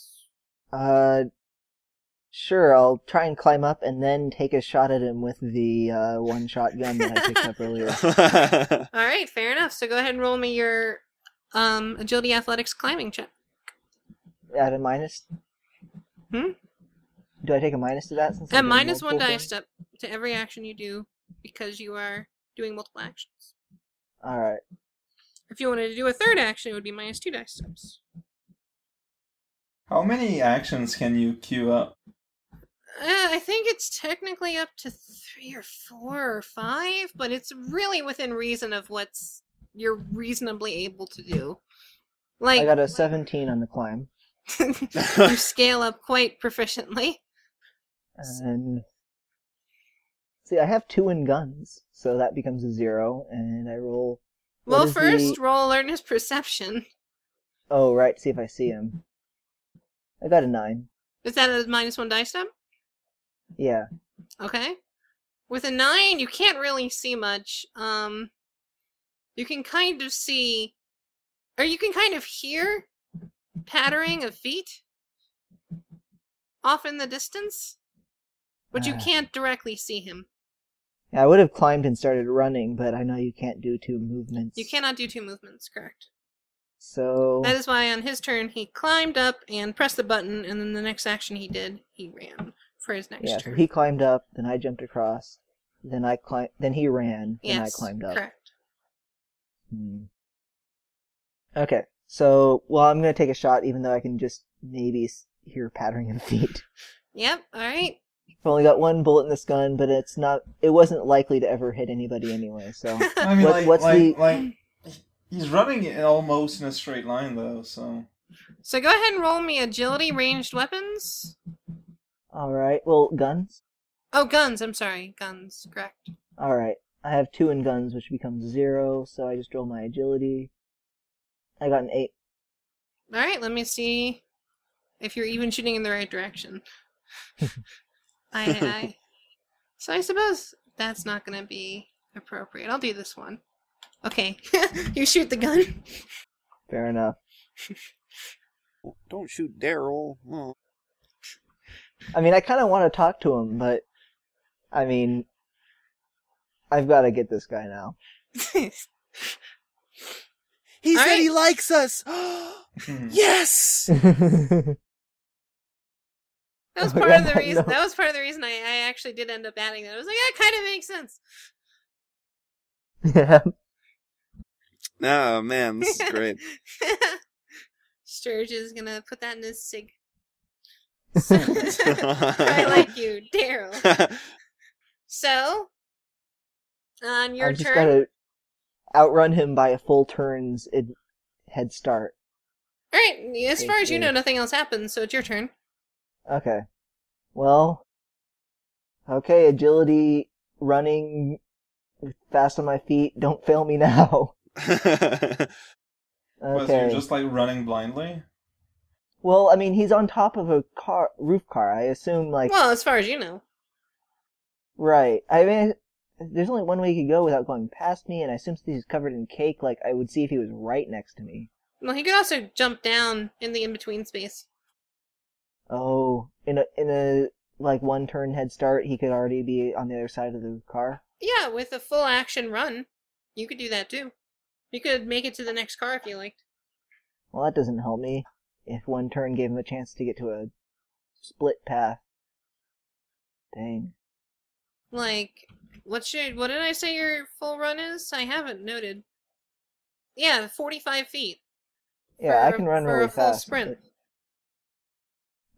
[SPEAKER 4] Sure, I'll try and climb up and then take a shot at him with the one-shot gun that I picked up earlier.
[SPEAKER 3] Alright, fair enough. So go ahead and roll me your agility athletics climbing check.
[SPEAKER 4] At a minus?
[SPEAKER 3] Hmm?
[SPEAKER 4] Do I take a minus to that? Since
[SPEAKER 3] And
[SPEAKER 4] I'm doing
[SPEAKER 3] minus one
[SPEAKER 4] multiple
[SPEAKER 3] die
[SPEAKER 4] things?
[SPEAKER 3] step to every action you do because you are doing multiple actions.
[SPEAKER 4] Alright.
[SPEAKER 3] If you wanted to do a third action, it would be minus 2 die steps.
[SPEAKER 2] How many actions can you queue up?
[SPEAKER 3] I think it's technically up to 3 or 4 or 5, but it's really within reason of what's you're reasonably able to do. Like
[SPEAKER 4] I got a 17 on the climb.
[SPEAKER 3] you scale up quite proficiently.
[SPEAKER 4] And see, I have 2 in guns, so that becomes a 0, and I roll. What
[SPEAKER 3] Well,
[SPEAKER 4] is
[SPEAKER 3] first
[SPEAKER 4] the-
[SPEAKER 3] roll alertness perception.
[SPEAKER 4] Oh, right, see if I see him. I got a 9.
[SPEAKER 3] Is that a minus 1 die step?
[SPEAKER 4] Yeah.
[SPEAKER 3] Okay. With a 9, you can't really see much. You can kind of see, or you can kind of hear pattering of feet off in the distance, but you
[SPEAKER 4] Ah.
[SPEAKER 3] can't directly see him.
[SPEAKER 4] Yeah, I would have climbed and started running, but I know you can't do 2 movements.
[SPEAKER 3] You cannot do 2 movements, correct?
[SPEAKER 4] So
[SPEAKER 3] That is why on his turn he climbed up and pressed the button, and then the next action he did, he ran for his next
[SPEAKER 4] yeah, so
[SPEAKER 3] turn.
[SPEAKER 4] he climbed up, then I jumped across, then then he ran, then I
[SPEAKER 3] Yes,
[SPEAKER 4] climbed up.
[SPEAKER 3] correct.
[SPEAKER 4] Okay, so I'm gonna take a shot, even though I can just maybe hear pattering of feet.
[SPEAKER 3] Yep, alright.
[SPEAKER 4] I've only got 1 bullet in this gun, but it wasn't likely to ever hit anybody anyway. So
[SPEAKER 2] I mean,
[SPEAKER 4] what's the?
[SPEAKER 2] like, he's running almost in a straight line, though, so...
[SPEAKER 3] So go ahead and roll me agility ranged weapons.
[SPEAKER 4] All right, well, guns.
[SPEAKER 3] Oh, guns, I'm sorry. Guns, correct.
[SPEAKER 4] All right, I have 2 in guns, which becomes 0. So I just roll my agility. I got an 8.
[SPEAKER 3] Alright, let me see if you're even shooting in the right direction. Aye. So I suppose that's not gonna be appropriate. I'll do this one. Okay. You shoot the gun.
[SPEAKER 4] Fair enough.
[SPEAKER 1] Don't shoot Daryl. Oh.
[SPEAKER 4] I mean, I kind of want to talk to him, but I mean, I've got to get this guy now.
[SPEAKER 1] He
[SPEAKER 3] All
[SPEAKER 1] said
[SPEAKER 3] right.
[SPEAKER 1] he likes us. Yes.
[SPEAKER 3] That was
[SPEAKER 4] Oh,
[SPEAKER 3] part
[SPEAKER 4] yeah,
[SPEAKER 3] of the
[SPEAKER 4] that
[SPEAKER 3] reason.
[SPEAKER 4] note.
[SPEAKER 3] That was part of the reason I actually did end up adding that. I was like, that kind of makes sense.
[SPEAKER 4] Yeah.
[SPEAKER 1] Oh man, this is great.
[SPEAKER 3] Sturge is gonna put that in his sig. I like you, Daryl. So, on your
[SPEAKER 4] I've just
[SPEAKER 3] turn,
[SPEAKER 4] got to outrun him by a full turn's head start.
[SPEAKER 3] all right. As far as you know,
[SPEAKER 4] Basically.
[SPEAKER 3] nothing else happens, so it's your turn.
[SPEAKER 4] Okay. Well. Okay, agility, running, fast on my feet. Don't fail me now.
[SPEAKER 2] Well, so you're
[SPEAKER 4] Okay.
[SPEAKER 2] just, like, running blindly?
[SPEAKER 4] Well, I mean, he's on top of a roof car. I assume, like,
[SPEAKER 3] Well, as far as you know.
[SPEAKER 4] right. I mean, there's only one way he could go without going past me, and I assume since he's covered in cake, like, I would see if he was right next to me.
[SPEAKER 3] Well, he could also jump down in the in-between space.
[SPEAKER 4] Oh, in a like 1 turn head start, he could already be on the other side of the car.
[SPEAKER 3] Yeah, with a full action run, you could do that too. You could make it to the next car if you liked.
[SPEAKER 4] Well, that doesn't help me. If 1 turn gave him a chance to get to a split path. Dang.
[SPEAKER 3] Like, what did I say your full run is? I haven't noted. Yeah, 45 feet.
[SPEAKER 4] Yeah, I
[SPEAKER 3] For-
[SPEAKER 4] can run
[SPEAKER 3] for
[SPEAKER 4] really
[SPEAKER 3] a full
[SPEAKER 4] fast.
[SPEAKER 3] sprint.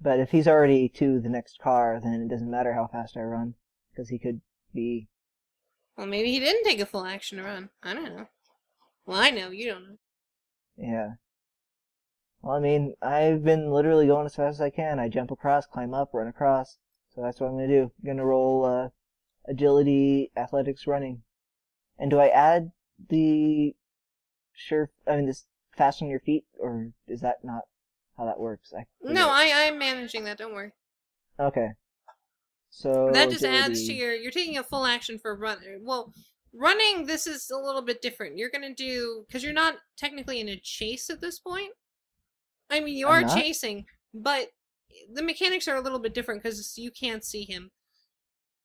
[SPEAKER 4] But if he's already to the next car, then it doesn't matter how fast I run, because he could be.
[SPEAKER 3] Well, maybe he didn't take a full action run. I don't know. Well, I know, you don't know.
[SPEAKER 4] Yeah. Well, I mean, I've been literally going as fast as I can. I jump across, climb up, run across. So that's what I'm gonna do. I'm gonna roll agility, athletics, running. And do I add the this fast on your feet, or is that not how that works?
[SPEAKER 3] No, I'm managing that. Don't worry.
[SPEAKER 4] Okay. So
[SPEAKER 3] That just
[SPEAKER 4] agility.
[SPEAKER 3] adds to you're taking a full action for running. Well, running, this is a little bit different. You're going to do, because you're not technically in a chase at this point. I mean, you
[SPEAKER 4] I'm
[SPEAKER 3] are
[SPEAKER 4] not?
[SPEAKER 3] chasing, but the mechanics are a little bit different because you can't see him.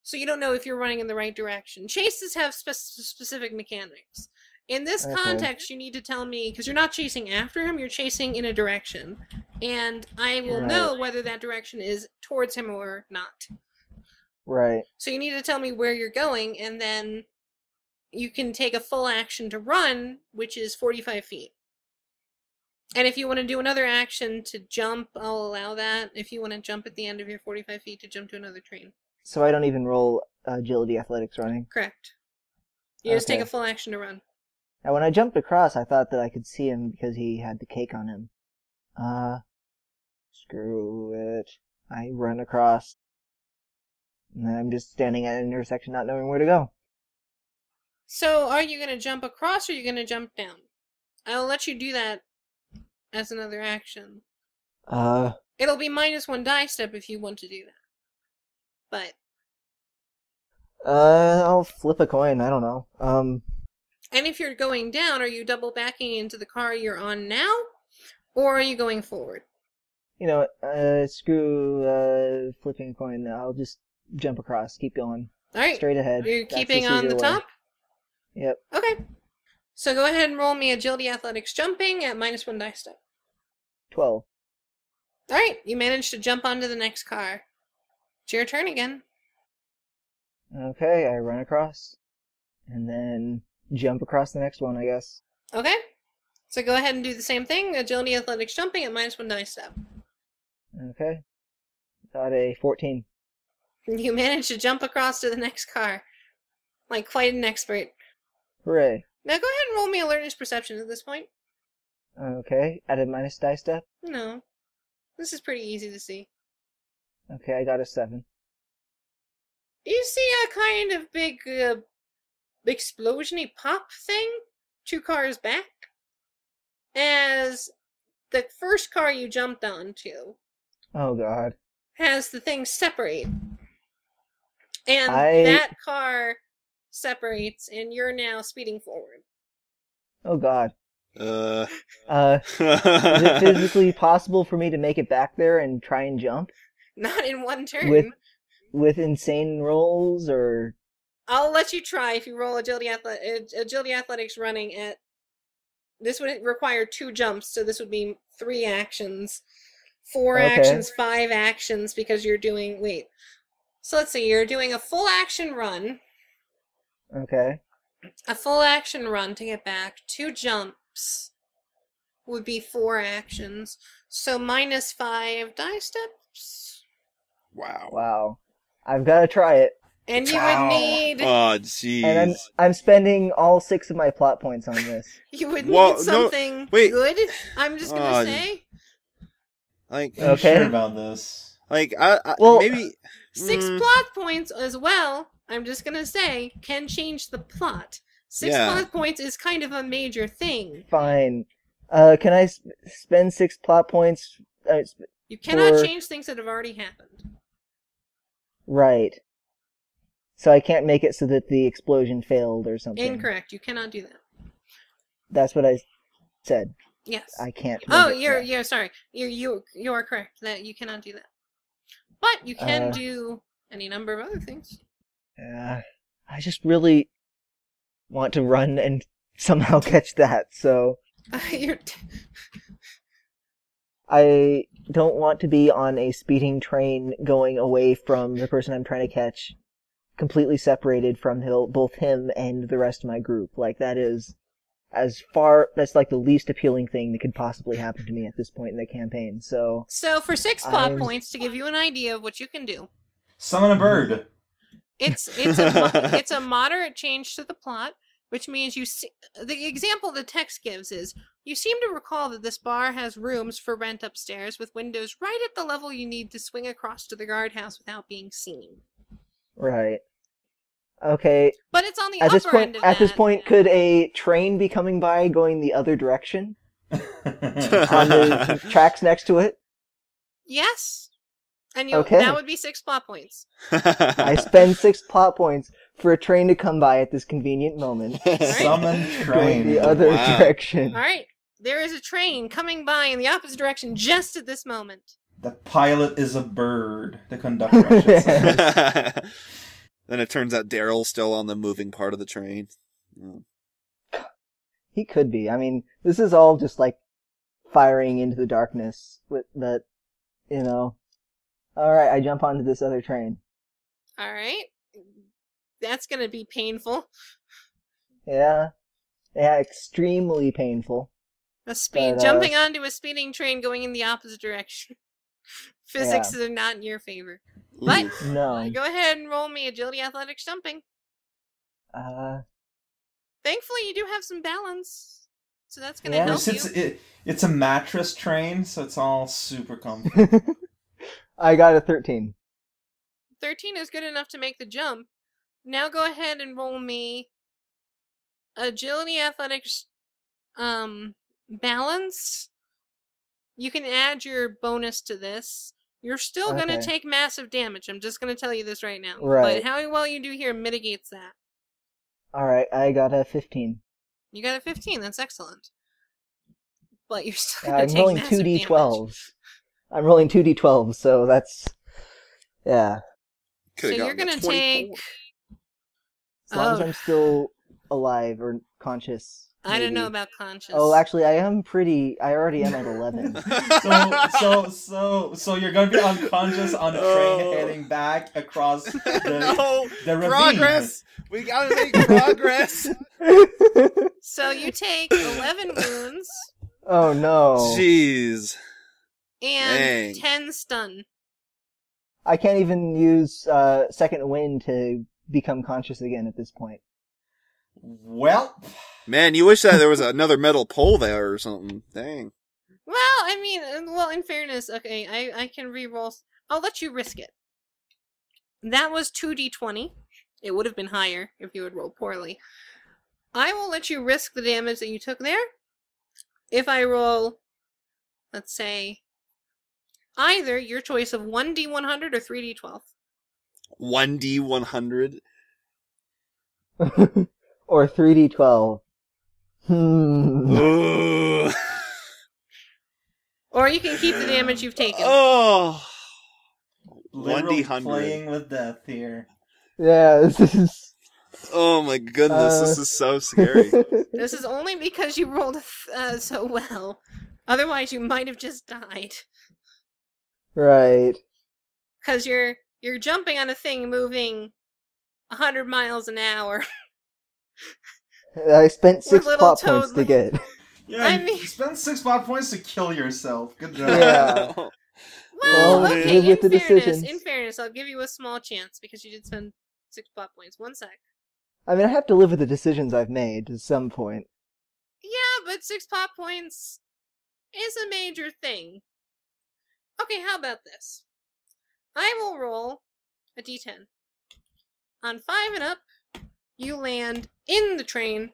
[SPEAKER 3] So you don't know if you're running in the right direction. Chases have specific mechanics. In this
[SPEAKER 4] Okay.
[SPEAKER 3] context, you need to tell me, because you're not chasing after him, you're chasing in a direction. And I will know whether that direction is towards him or not.
[SPEAKER 4] Right.
[SPEAKER 3] So you need to tell me where you're going, and then you can take a full action to run, which is 45 feet. And if you want to do another action to jump, I'll allow that. If you want to jump at the end of your 45 feet to jump to another train.
[SPEAKER 4] So I don't even roll agility, athletics, running.
[SPEAKER 3] Correct. You just take
[SPEAKER 4] Okay.
[SPEAKER 3] a full action to run.
[SPEAKER 4] Now, when I jumped across, I thought that I could see him because he had the cake on him. Screw it. I run across. And I'm just standing at an intersection not knowing where to go.
[SPEAKER 3] So are you going to jump across or are you going to jump down? I'll let you do that as another action. It'll be -1 die step if you want to do that. But
[SPEAKER 4] I'll flip a coin. I don't know.
[SPEAKER 3] and if you're going down, are you double backing into the car you're on now? Or are you going forward?
[SPEAKER 4] You know what? Screw flipping a coin. I'll just jump across. Keep going.
[SPEAKER 3] Alright.
[SPEAKER 4] Straight ahead.
[SPEAKER 3] You're
[SPEAKER 4] That's
[SPEAKER 3] keeping
[SPEAKER 4] just
[SPEAKER 3] on the
[SPEAKER 4] easier way.
[SPEAKER 3] top?
[SPEAKER 4] Yep.
[SPEAKER 3] Okay. So go ahead and roll me agility athletics jumping at -1 die step.
[SPEAKER 4] 12.
[SPEAKER 3] Alright, you managed to jump onto the next car. It's your turn again.
[SPEAKER 4] Okay, I run across. And then jump across the next one, I guess.
[SPEAKER 3] Okay. So go ahead and do the same thing. Agility athletics jumping at -1 die step.
[SPEAKER 4] Okay. Got a 14.
[SPEAKER 3] You managed to jump across to the next car. Like quite an expert.
[SPEAKER 4] Hooray.
[SPEAKER 3] Now go ahead and roll me alertness perception at this point.
[SPEAKER 4] Okay, at a minus die step.
[SPEAKER 3] No. This is pretty easy to see.
[SPEAKER 4] Okay, I got a 7.
[SPEAKER 3] Do you see a kind of big explosion-y pop thing 2 cars back? As the first car you jumped onto
[SPEAKER 4] Oh god.
[SPEAKER 3] has the thing separate. And
[SPEAKER 4] I-
[SPEAKER 3] that car separates and you're now speeding forward.
[SPEAKER 4] Oh god.
[SPEAKER 1] Uh.
[SPEAKER 4] Is it physically possible for me to make it back there and try and jump?
[SPEAKER 3] Not in one turn.
[SPEAKER 4] With insane rolls, or...
[SPEAKER 3] I'll let you try if you roll agility athletics running at... This would require 2 jumps, so this would be 3 actions. 4
[SPEAKER 4] Okay.
[SPEAKER 3] actions, 5 actions, because you're doing... Wait. So let's see, you're doing a full action run.
[SPEAKER 4] Okay.
[SPEAKER 3] A full action run to get back. 2 jumps would be 4 actions. So -5 die steps.
[SPEAKER 1] Wow.
[SPEAKER 4] Wow. I've got to try it.
[SPEAKER 3] And you
[SPEAKER 2] Wow.
[SPEAKER 3] would need...
[SPEAKER 1] Oh, jeez.
[SPEAKER 4] And I'm spending all 6 of my plot points on this.
[SPEAKER 3] You would
[SPEAKER 1] Whoa,
[SPEAKER 3] need
[SPEAKER 1] no,
[SPEAKER 3] something
[SPEAKER 1] wait.
[SPEAKER 3] good, I'm just gonna say.
[SPEAKER 1] Like,
[SPEAKER 2] Are you
[SPEAKER 4] Okay.
[SPEAKER 2] sure about this?
[SPEAKER 4] Well-
[SPEAKER 1] maybe
[SPEAKER 3] 6 plot points as well, I'm just gonna say, can change the plot. 6
[SPEAKER 1] Yeah.
[SPEAKER 3] plot points is kind of a major thing.
[SPEAKER 4] Fine. Can I spend 6 plot points?
[SPEAKER 3] You cannot
[SPEAKER 4] Or-
[SPEAKER 3] change things that have already happened.
[SPEAKER 4] Right. So I can't make it so that the explosion failed or something.
[SPEAKER 3] Incorrect, you cannot do that.
[SPEAKER 4] That's what I said.
[SPEAKER 3] Yes.
[SPEAKER 4] I can't.
[SPEAKER 3] Oh,
[SPEAKER 4] make it.
[SPEAKER 3] you're sorry. You are correct that you cannot do that. But you can do any number of other things.
[SPEAKER 4] I just really want to run and somehow catch that, so
[SPEAKER 3] You're
[SPEAKER 4] I don't want to be on a speeding train going away from the person I'm trying to catch, completely separated from both him and the rest of my group. Like, that's like the least appealing thing that could possibly happen to me at this point in the campaign, so...
[SPEAKER 3] So for 6 plot
[SPEAKER 4] I'm-
[SPEAKER 3] points, to give you an idea of what you can do,
[SPEAKER 2] Summon a bird.
[SPEAKER 3] it's a moderate change to the plot, which means you see, the example the text gives is You seem to recall that this bar has rooms for rent upstairs with windows right at the level you need to swing across to the guardhouse without being seen.
[SPEAKER 4] Right. Okay.
[SPEAKER 3] But it's on the
[SPEAKER 4] At
[SPEAKER 3] upper
[SPEAKER 4] this point,
[SPEAKER 3] end of
[SPEAKER 4] at this
[SPEAKER 3] that.
[SPEAKER 4] point, could a train be coming by going the other direction on the tracks next to it?
[SPEAKER 3] Yes. And
[SPEAKER 4] Okay.
[SPEAKER 3] that would be 6 plot points.
[SPEAKER 4] I spend 6 plot points for a train to come by at this convenient moment,
[SPEAKER 2] Summon
[SPEAKER 4] going
[SPEAKER 2] train.
[SPEAKER 4] the other
[SPEAKER 1] Wow.
[SPEAKER 4] direction.
[SPEAKER 3] Alright. There is a train coming by in the opposite direction just at this moment.
[SPEAKER 2] The pilot is a bird. The conductor, I should say.
[SPEAKER 1] Then it turns out Daryl's still on the moving part of the train. Oh.
[SPEAKER 4] He could be. I mean, this is all just like firing into the darkness with that, you know. Alright, I jump onto this other train.
[SPEAKER 3] Alright. That's gonna be painful.
[SPEAKER 4] Yeah. Yeah, extremely painful. But,
[SPEAKER 3] Jumping onto a speeding train going in the opposite direction. Physics are not in your favor. But
[SPEAKER 4] No.
[SPEAKER 3] go ahead and roll me agility, athletics, jumping. Thankfully, you do have some balance, so that's gonna
[SPEAKER 4] Yeah.
[SPEAKER 3] help you.
[SPEAKER 2] It's a mattress train, so it's all super comfy.
[SPEAKER 4] I got a 13.
[SPEAKER 3] 13 is good enough to make the jump. Now go ahead and roll me agility, athletics, balance. You can add your bonus to this. You're still going to
[SPEAKER 4] Okay.
[SPEAKER 3] take massive damage. I'm just going to tell you this right now.
[SPEAKER 4] Right.
[SPEAKER 3] But how well you do here mitigates that.
[SPEAKER 4] Alright, I got a 15.
[SPEAKER 3] You got a 15. That's excellent. But you're still going
[SPEAKER 4] I'm
[SPEAKER 3] to take
[SPEAKER 4] rolling
[SPEAKER 3] massive
[SPEAKER 4] 2d12s. I'm rolling 2d12s, so that's... Yeah.
[SPEAKER 3] So you're going to take...
[SPEAKER 4] As long as
[SPEAKER 3] Oh.
[SPEAKER 4] I'm still alive or conscious.
[SPEAKER 3] I don't
[SPEAKER 4] maybe.
[SPEAKER 3] know about conscious.
[SPEAKER 4] Oh, actually, I already am at 11.
[SPEAKER 2] So you're gonna be unconscious on a train heading back across
[SPEAKER 1] No!
[SPEAKER 2] the ravine.
[SPEAKER 1] Progress! We gotta make progress!
[SPEAKER 3] So you take 11 wounds
[SPEAKER 4] Oh no.
[SPEAKER 1] Jeez.
[SPEAKER 3] and
[SPEAKER 1] Dang.
[SPEAKER 3] 10 stun.
[SPEAKER 4] I can't even use second wind to become conscious again at this point.
[SPEAKER 2] Well,
[SPEAKER 1] Man, you wish that there was another metal pole there or something. Dang.
[SPEAKER 3] Well, I mean, in fairness, okay, I can re-roll. I'll let you risk it. That was 2d20. It would have been higher if you had rolled poorly. I will let you risk the damage that you took there. If I roll, let's say, either your choice of 1d100 or 3d12.
[SPEAKER 1] 1d100?
[SPEAKER 4] Or 3d12.
[SPEAKER 1] Ugh.
[SPEAKER 3] Or you can keep the damage you've taken.
[SPEAKER 1] Oh.
[SPEAKER 2] literally
[SPEAKER 1] 1d100.
[SPEAKER 2] playing with death here.
[SPEAKER 4] Yeah, this is...
[SPEAKER 1] Oh my goodness, this is so scary.
[SPEAKER 3] This is only because you rolled so well. Otherwise, you might have just died.
[SPEAKER 4] Right.
[SPEAKER 3] Because you're jumping on a thing moving 100 miles an hour.
[SPEAKER 4] I spent 6
[SPEAKER 3] little
[SPEAKER 4] plot
[SPEAKER 3] toad
[SPEAKER 4] points to get.
[SPEAKER 2] Yeah,
[SPEAKER 3] I
[SPEAKER 2] you
[SPEAKER 3] mean-
[SPEAKER 2] spend 6 plot points to kill yourself. Good job.
[SPEAKER 4] Yeah.
[SPEAKER 3] Well,
[SPEAKER 4] Well,
[SPEAKER 3] okay,
[SPEAKER 4] live with the
[SPEAKER 3] in
[SPEAKER 4] decisions.
[SPEAKER 3] fairness, I'll give you a small chance because you did spend 6 plot points. 1 sec.
[SPEAKER 4] I mean, I have to live with the decisions I've made to some point.
[SPEAKER 3] Yeah, but 6 plot points is a major thing. Okay, how about this? I will roll a d10. On 5 and up, you land in the train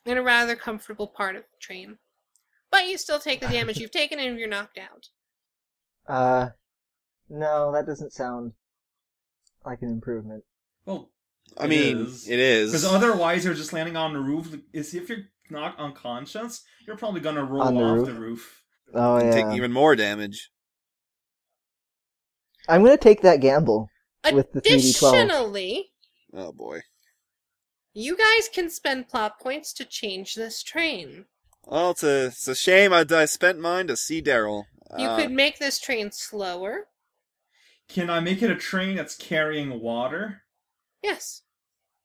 [SPEAKER 3] in a rather comfortable part of the train. But you still take the damage you've taken and you're knocked out.
[SPEAKER 4] No, that doesn't sound like an improvement.
[SPEAKER 2] Well,
[SPEAKER 1] I mean, it is.
[SPEAKER 2] because otherwise you're just landing on the roof. If you're not unconscious, you're probably gonna roll
[SPEAKER 4] On the
[SPEAKER 2] off
[SPEAKER 4] roof?
[SPEAKER 2] the roof.
[SPEAKER 4] Oh,
[SPEAKER 1] And
[SPEAKER 4] yeah.
[SPEAKER 1] take even more damage.
[SPEAKER 4] I'm gonna take that gamble with the 3d12.
[SPEAKER 3] Additionally,
[SPEAKER 1] Oh boy.
[SPEAKER 3] you guys can spend plot points to change this train.
[SPEAKER 1] Well, it's a shame I spent mine to see Daryl.
[SPEAKER 3] You could make this train slower.
[SPEAKER 2] Can I make it a train that's carrying water?
[SPEAKER 3] Yes.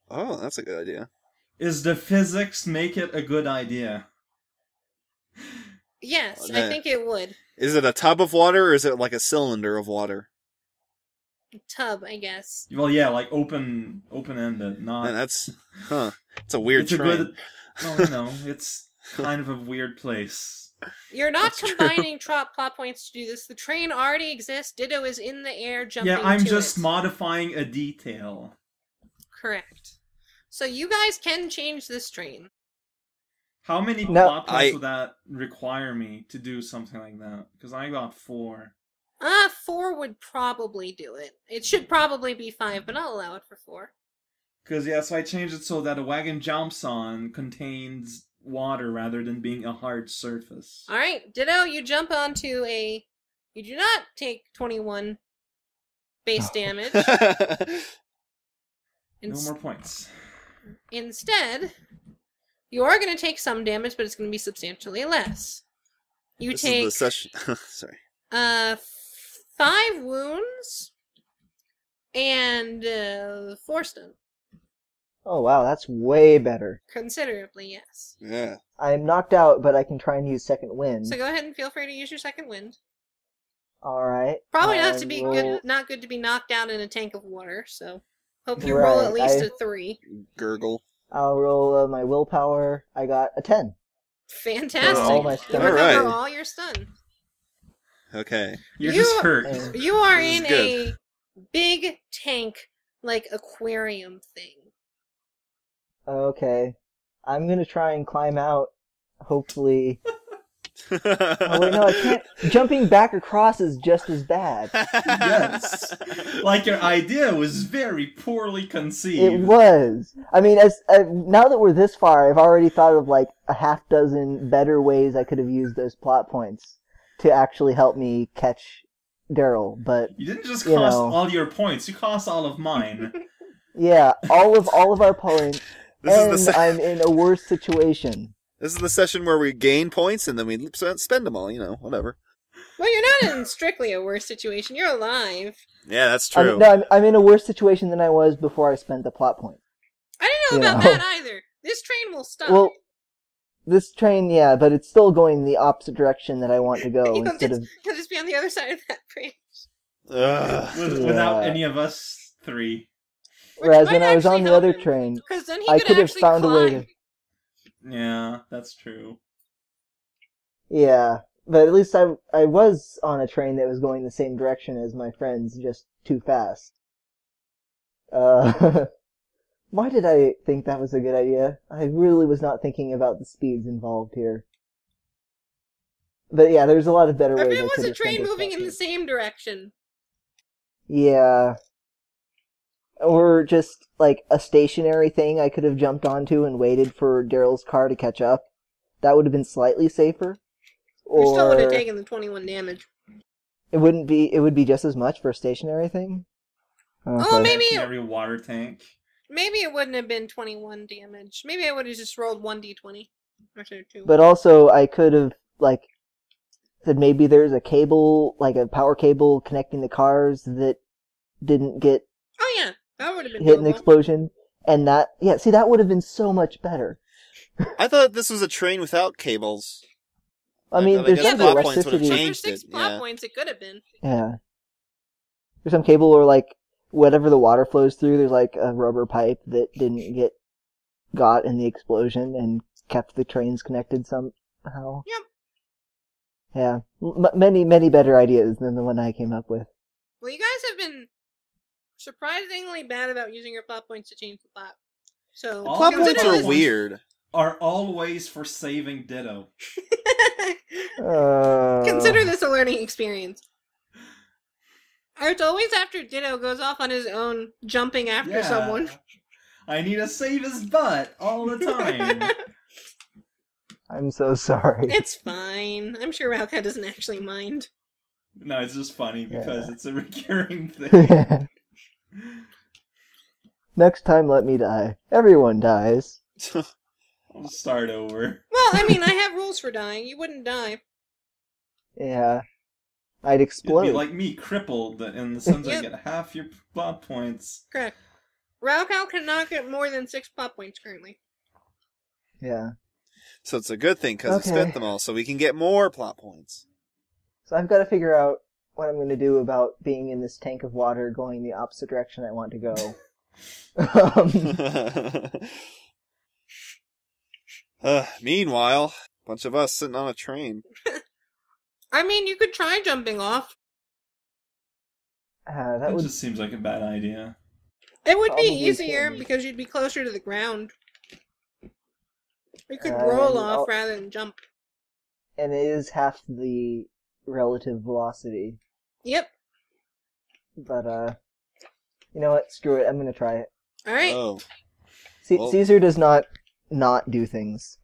[SPEAKER 1] Oh, that's a good idea.
[SPEAKER 2] Is the physics make it a good idea?
[SPEAKER 3] Yes,
[SPEAKER 1] Okay.
[SPEAKER 3] I think it would.
[SPEAKER 1] Is it a tub of water or is it like a cylinder of water?
[SPEAKER 3] Tub, I guess.
[SPEAKER 2] Well, yeah, like open-ended, not.
[SPEAKER 1] Man, that's it's a weird
[SPEAKER 2] it's a
[SPEAKER 1] train.
[SPEAKER 2] good. No, it's kind of a weird place.
[SPEAKER 3] You're not
[SPEAKER 1] That's true.
[SPEAKER 3] combining plot points to do this. The train already exists. Ditto is in the air jumping
[SPEAKER 2] Yeah, I'm
[SPEAKER 3] to
[SPEAKER 2] just
[SPEAKER 3] it.
[SPEAKER 2] modifying a detail.
[SPEAKER 3] Correct. So you guys can change this train.
[SPEAKER 2] How many
[SPEAKER 4] No,
[SPEAKER 2] plot points would that require me to do something like that? Because I got 4.
[SPEAKER 3] 4 would probably do it. It should probably be 5, but I'll allow it for 4.
[SPEAKER 2] Because, yeah, so I changed it so that a wagon jumps on contains water rather than being a hard surface.
[SPEAKER 3] Alright, Ditto, you jump onto a... You do not take 21 base damage.
[SPEAKER 2] No more points.
[SPEAKER 3] Instead, you are going to take some damage, but it's going to be substantially less. You
[SPEAKER 1] This
[SPEAKER 3] take
[SPEAKER 1] is the session. Sorry.
[SPEAKER 3] 5 wounds and 4 stun.
[SPEAKER 4] Oh wow, that's way better.
[SPEAKER 3] Considerably, yes.
[SPEAKER 1] Yeah.
[SPEAKER 4] I'm knocked out, but I can try and use second wind.
[SPEAKER 3] So go ahead and feel free to use your second wind.
[SPEAKER 4] Alright.
[SPEAKER 3] Probably
[SPEAKER 4] I
[SPEAKER 3] not to be
[SPEAKER 4] roll-
[SPEAKER 3] good, not good to be knocked out in a tank of water. So hope you roll at
[SPEAKER 4] Right,
[SPEAKER 3] least
[SPEAKER 4] I-
[SPEAKER 3] a 3.
[SPEAKER 1] Gurgle.
[SPEAKER 4] I'll roll my willpower. I got a 10.
[SPEAKER 3] Fantastic.
[SPEAKER 4] all my
[SPEAKER 3] You
[SPEAKER 4] stun.
[SPEAKER 3] recover
[SPEAKER 1] Alright.
[SPEAKER 3] all your stun.
[SPEAKER 1] Okay.
[SPEAKER 2] You're
[SPEAKER 3] You-
[SPEAKER 2] just hurt.
[SPEAKER 4] And-
[SPEAKER 3] You are
[SPEAKER 1] This
[SPEAKER 3] in
[SPEAKER 1] is good.
[SPEAKER 3] a big tank, like aquarium thing.
[SPEAKER 4] Okay. I'm gonna try and climb out. Hopefully. Oh wait, no, I can't. Jumping back across is just as bad.
[SPEAKER 2] Yes. Like, your idea was very poorly conceived.
[SPEAKER 4] It was. I mean, now that we're this far, I've already thought of like a half dozen better ways I could have used those plot points to actually help me catch Daryl. But
[SPEAKER 2] You didn't just
[SPEAKER 4] You
[SPEAKER 2] cost
[SPEAKER 4] know.
[SPEAKER 2] all your points, you cost all of mine.
[SPEAKER 4] yeah, all of our points,
[SPEAKER 1] This
[SPEAKER 4] and
[SPEAKER 1] is the
[SPEAKER 4] I'm in a worse situation.
[SPEAKER 1] This is the session where we gain points and then we spend them all. Whatever.
[SPEAKER 3] Well, you're not in strictly a worse situation. You're alive.
[SPEAKER 1] Yeah, that's true.
[SPEAKER 4] I'm in a worse situation than I was before I spent the plot point.
[SPEAKER 3] I didn't know
[SPEAKER 4] You
[SPEAKER 3] about
[SPEAKER 4] know.
[SPEAKER 3] that either. This train will stop.
[SPEAKER 4] Well, this train, yeah, but it's still going the opposite direction that I want to go
[SPEAKER 3] You'll
[SPEAKER 4] instead
[SPEAKER 3] just,
[SPEAKER 4] of.
[SPEAKER 3] you'll just be on the other side of that bridge.
[SPEAKER 1] Ugh.
[SPEAKER 2] Without
[SPEAKER 4] Yeah.
[SPEAKER 2] any of us 3.
[SPEAKER 4] Whereas
[SPEAKER 3] might
[SPEAKER 4] when I was
[SPEAKER 3] actually
[SPEAKER 4] on the
[SPEAKER 3] help
[SPEAKER 4] other
[SPEAKER 3] him,
[SPEAKER 4] train,
[SPEAKER 3] Because then he
[SPEAKER 4] I
[SPEAKER 3] could
[SPEAKER 4] could have
[SPEAKER 3] actually
[SPEAKER 4] found a way
[SPEAKER 3] climb.
[SPEAKER 4] to.
[SPEAKER 2] Yeah, that's true.
[SPEAKER 4] Yeah, but at least I was on a train that was going the same direction as my friends, just too fast. Why did I think that was a good idea? I really was not thinking about the speeds involved here. But yeah, there's a lot of better
[SPEAKER 3] Or
[SPEAKER 4] ways
[SPEAKER 3] if
[SPEAKER 4] I
[SPEAKER 3] it
[SPEAKER 4] could
[SPEAKER 3] was a
[SPEAKER 4] have spent
[SPEAKER 3] train
[SPEAKER 4] this
[SPEAKER 3] moving in
[SPEAKER 4] time.
[SPEAKER 3] the same direction.
[SPEAKER 4] Yeah. Or just, like, a stationary thing I could have jumped onto and waited for Daryl's car to catch up. That would have been slightly safer.
[SPEAKER 3] You still would have
[SPEAKER 4] Or
[SPEAKER 3] taken the 21 damage.
[SPEAKER 4] it would be just as much for a stationary thing?
[SPEAKER 3] Oh, maybe-
[SPEAKER 2] Every water tank.
[SPEAKER 3] Maybe it wouldn't have been 21 damage. Maybe I would have just rolled 1d20. Or 2.
[SPEAKER 4] But also, I could have, like, said maybe there's a cable, like a power cable connecting the cars that didn't get
[SPEAKER 3] Oh yeah, that would have been
[SPEAKER 4] hit in the
[SPEAKER 3] doable.
[SPEAKER 4] explosion. And that, yeah, see, that would have been so much better.
[SPEAKER 1] I thought this was a train without cables.
[SPEAKER 4] I mean,
[SPEAKER 1] I
[SPEAKER 4] there's
[SPEAKER 1] guess
[SPEAKER 4] gotta be
[SPEAKER 1] plot points would have
[SPEAKER 4] electricity.
[SPEAKER 3] But
[SPEAKER 1] changed.
[SPEAKER 3] for 6
[SPEAKER 1] it,
[SPEAKER 3] plot
[SPEAKER 1] yeah.
[SPEAKER 3] points, it could have been.
[SPEAKER 4] Yeah. There's some cable or, like, whatever the water flows through, there's, like, a rubber pipe that didn't get got in the explosion and kept the trains connected somehow.
[SPEAKER 3] Yep.
[SPEAKER 4] Yeah. Many, many better ideas than the one I came up with.
[SPEAKER 3] Well, you guys have been surprisingly bad about using your plot points to change the plot. So
[SPEAKER 2] All
[SPEAKER 1] Plot
[SPEAKER 2] Consider
[SPEAKER 1] points
[SPEAKER 3] consider
[SPEAKER 1] are
[SPEAKER 3] this-
[SPEAKER 1] weird.
[SPEAKER 2] Are always for saving Ditto.
[SPEAKER 3] Consider this a learning experience. It's always after Ditto goes off on his own, jumping after
[SPEAKER 2] Yeah.
[SPEAKER 3] someone.
[SPEAKER 2] I need to save his butt all the time.
[SPEAKER 4] I'm so sorry.
[SPEAKER 3] It's fine. I'm sure Raoka doesn't actually mind.
[SPEAKER 2] No, it's just funny because
[SPEAKER 4] Yeah.
[SPEAKER 2] it's a recurring thing.
[SPEAKER 4] Next time, let me die. Everyone dies.
[SPEAKER 2] I'll start over.
[SPEAKER 3] Well, I mean, I have rules for dying. You wouldn't die.
[SPEAKER 4] Yeah. I'd
[SPEAKER 2] It'd
[SPEAKER 4] explode.
[SPEAKER 2] be like me, crippled, in the sense I
[SPEAKER 3] Yep.
[SPEAKER 2] get half your plot points.
[SPEAKER 3] Correct. Raoka cannot get more than 6 plot points currently.
[SPEAKER 4] Yeah.
[SPEAKER 1] So it's a good thing because we
[SPEAKER 4] Okay.
[SPEAKER 1] spent them all, so we can get more plot points.
[SPEAKER 4] So I've got to figure out what I'm going to do about being in this tank of water going the opposite direction I want to go.
[SPEAKER 1] Meanwhile, bunch of us sitting on a train.
[SPEAKER 3] I mean, you could try jumping off.
[SPEAKER 4] That
[SPEAKER 2] That
[SPEAKER 4] would.
[SPEAKER 2] just seems like a bad idea.
[SPEAKER 3] It would be
[SPEAKER 4] Probably
[SPEAKER 3] easier
[SPEAKER 4] kill me.
[SPEAKER 3] because you'd be closer to the ground. You could
[SPEAKER 4] And
[SPEAKER 3] roll off
[SPEAKER 4] I'll-
[SPEAKER 3] rather than jump.
[SPEAKER 4] And it is half the relative velocity.
[SPEAKER 3] Yep.
[SPEAKER 4] But, you know what? Screw it. I'm gonna try it.
[SPEAKER 3] Alright.
[SPEAKER 1] Oh, Well-
[SPEAKER 4] Caesar does not do things.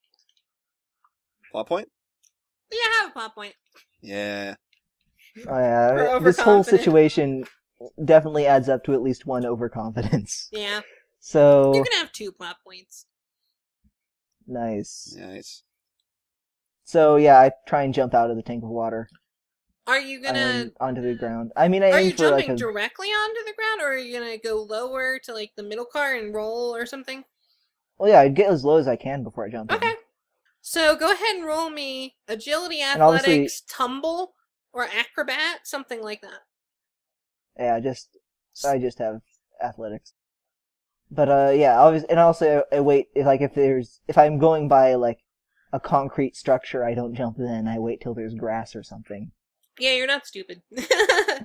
[SPEAKER 1] plot point?
[SPEAKER 3] Yeah, have a pop point.
[SPEAKER 1] Yeah.
[SPEAKER 4] Oh, yeah.
[SPEAKER 3] Or
[SPEAKER 4] This whole
[SPEAKER 3] overconfident.
[SPEAKER 4] situation definitely adds up to at least one overconfidence.
[SPEAKER 3] Yeah.
[SPEAKER 4] So,
[SPEAKER 3] You can have 2 plot points.
[SPEAKER 4] nice.
[SPEAKER 1] Nice.
[SPEAKER 4] So, yeah, I try and jump out of the tank of water
[SPEAKER 3] Are you gonna...
[SPEAKER 4] and onto the ground. I mean, I
[SPEAKER 3] Are
[SPEAKER 4] aim
[SPEAKER 3] you
[SPEAKER 4] for like
[SPEAKER 3] jumping
[SPEAKER 4] a...
[SPEAKER 3] directly onto the ground, or are you gonna go lower to, like, the middle car and roll or something?
[SPEAKER 4] Well, yeah, I'd get as low as I can before I jump in.
[SPEAKER 3] Okay. So go ahead and roll me agility,
[SPEAKER 4] And obviously-
[SPEAKER 3] athletics, tumble, or acrobat, something like that.
[SPEAKER 4] Yeah, I just have athletics. But yeah, obviously, and also I wait if I'm going by like a concrete structure, I don't jump then. I wait till there's grass or something.
[SPEAKER 3] Yeah, you're not stupid.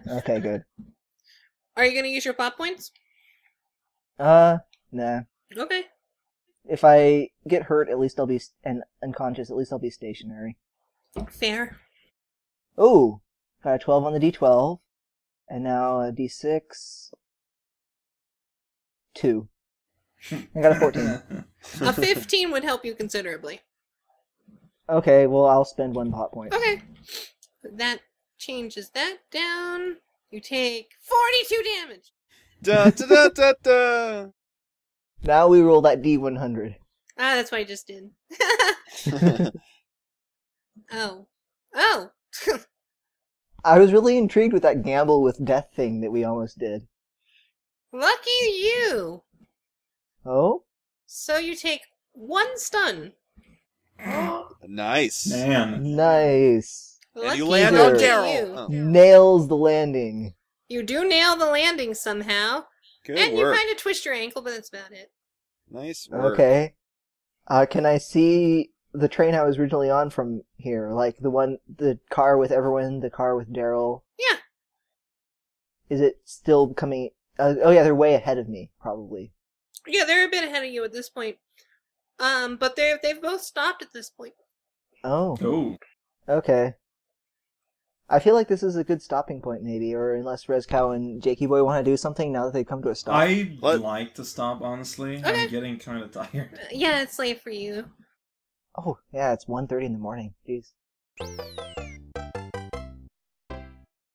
[SPEAKER 4] Okay, good.
[SPEAKER 3] Are you gonna use your plot points?
[SPEAKER 4] Nah.
[SPEAKER 3] Okay.
[SPEAKER 4] If I get hurt, at least I'll be unconscious. At least I'll be stationary.
[SPEAKER 3] Fair.
[SPEAKER 4] Oh, got a 12 on the D12, and now a D6. 2. I got a 14.
[SPEAKER 3] A 15 would help you considerably.
[SPEAKER 4] Okay, well I'll spend 1 plot point.
[SPEAKER 3] Okay. That changes that down. You take 42 damage.
[SPEAKER 1] Da da da da da.
[SPEAKER 4] Now we roll that D100.
[SPEAKER 3] Ah, that's what I just did. Oh. Oh!
[SPEAKER 4] I was really intrigued with that gamble with death thing that we almost did.
[SPEAKER 3] Lucky you!
[SPEAKER 4] Oh?
[SPEAKER 3] So you take 1 stun.
[SPEAKER 1] Nice.
[SPEAKER 2] Man.
[SPEAKER 4] Nice.
[SPEAKER 1] And you
[SPEAKER 3] Lucky
[SPEAKER 1] land
[SPEAKER 4] on
[SPEAKER 3] lucky
[SPEAKER 1] Daryl.
[SPEAKER 3] you.
[SPEAKER 1] Oh.
[SPEAKER 4] Nails the landing.
[SPEAKER 3] You do nail the landing somehow.
[SPEAKER 1] Good
[SPEAKER 3] and
[SPEAKER 1] work.
[SPEAKER 3] you kind of twist your ankle, but that's about it.
[SPEAKER 1] Nice work.
[SPEAKER 4] Okay. Can I see the train I was originally on from here? Like the car with everyone, the car with Daryl?
[SPEAKER 3] Yeah.
[SPEAKER 4] Is it still coming? Oh yeah, they're way ahead of me, probably.
[SPEAKER 3] Yeah, they're a bit ahead of you at this point. But they've both stopped at this point.
[SPEAKER 4] Oh,
[SPEAKER 2] Oh.
[SPEAKER 4] okay. I feel like this is a good stopping point, maybe, or unless Rezcow and Jakey Boy want to do something now that they've come to a stop.
[SPEAKER 2] I'd
[SPEAKER 1] What?
[SPEAKER 2] like to stop, honestly.
[SPEAKER 3] Okay.
[SPEAKER 2] I'm getting kind of tired.
[SPEAKER 3] Yeah, it's late for you.
[SPEAKER 4] Oh, yeah, it's 1:30 in the morning. Jeez.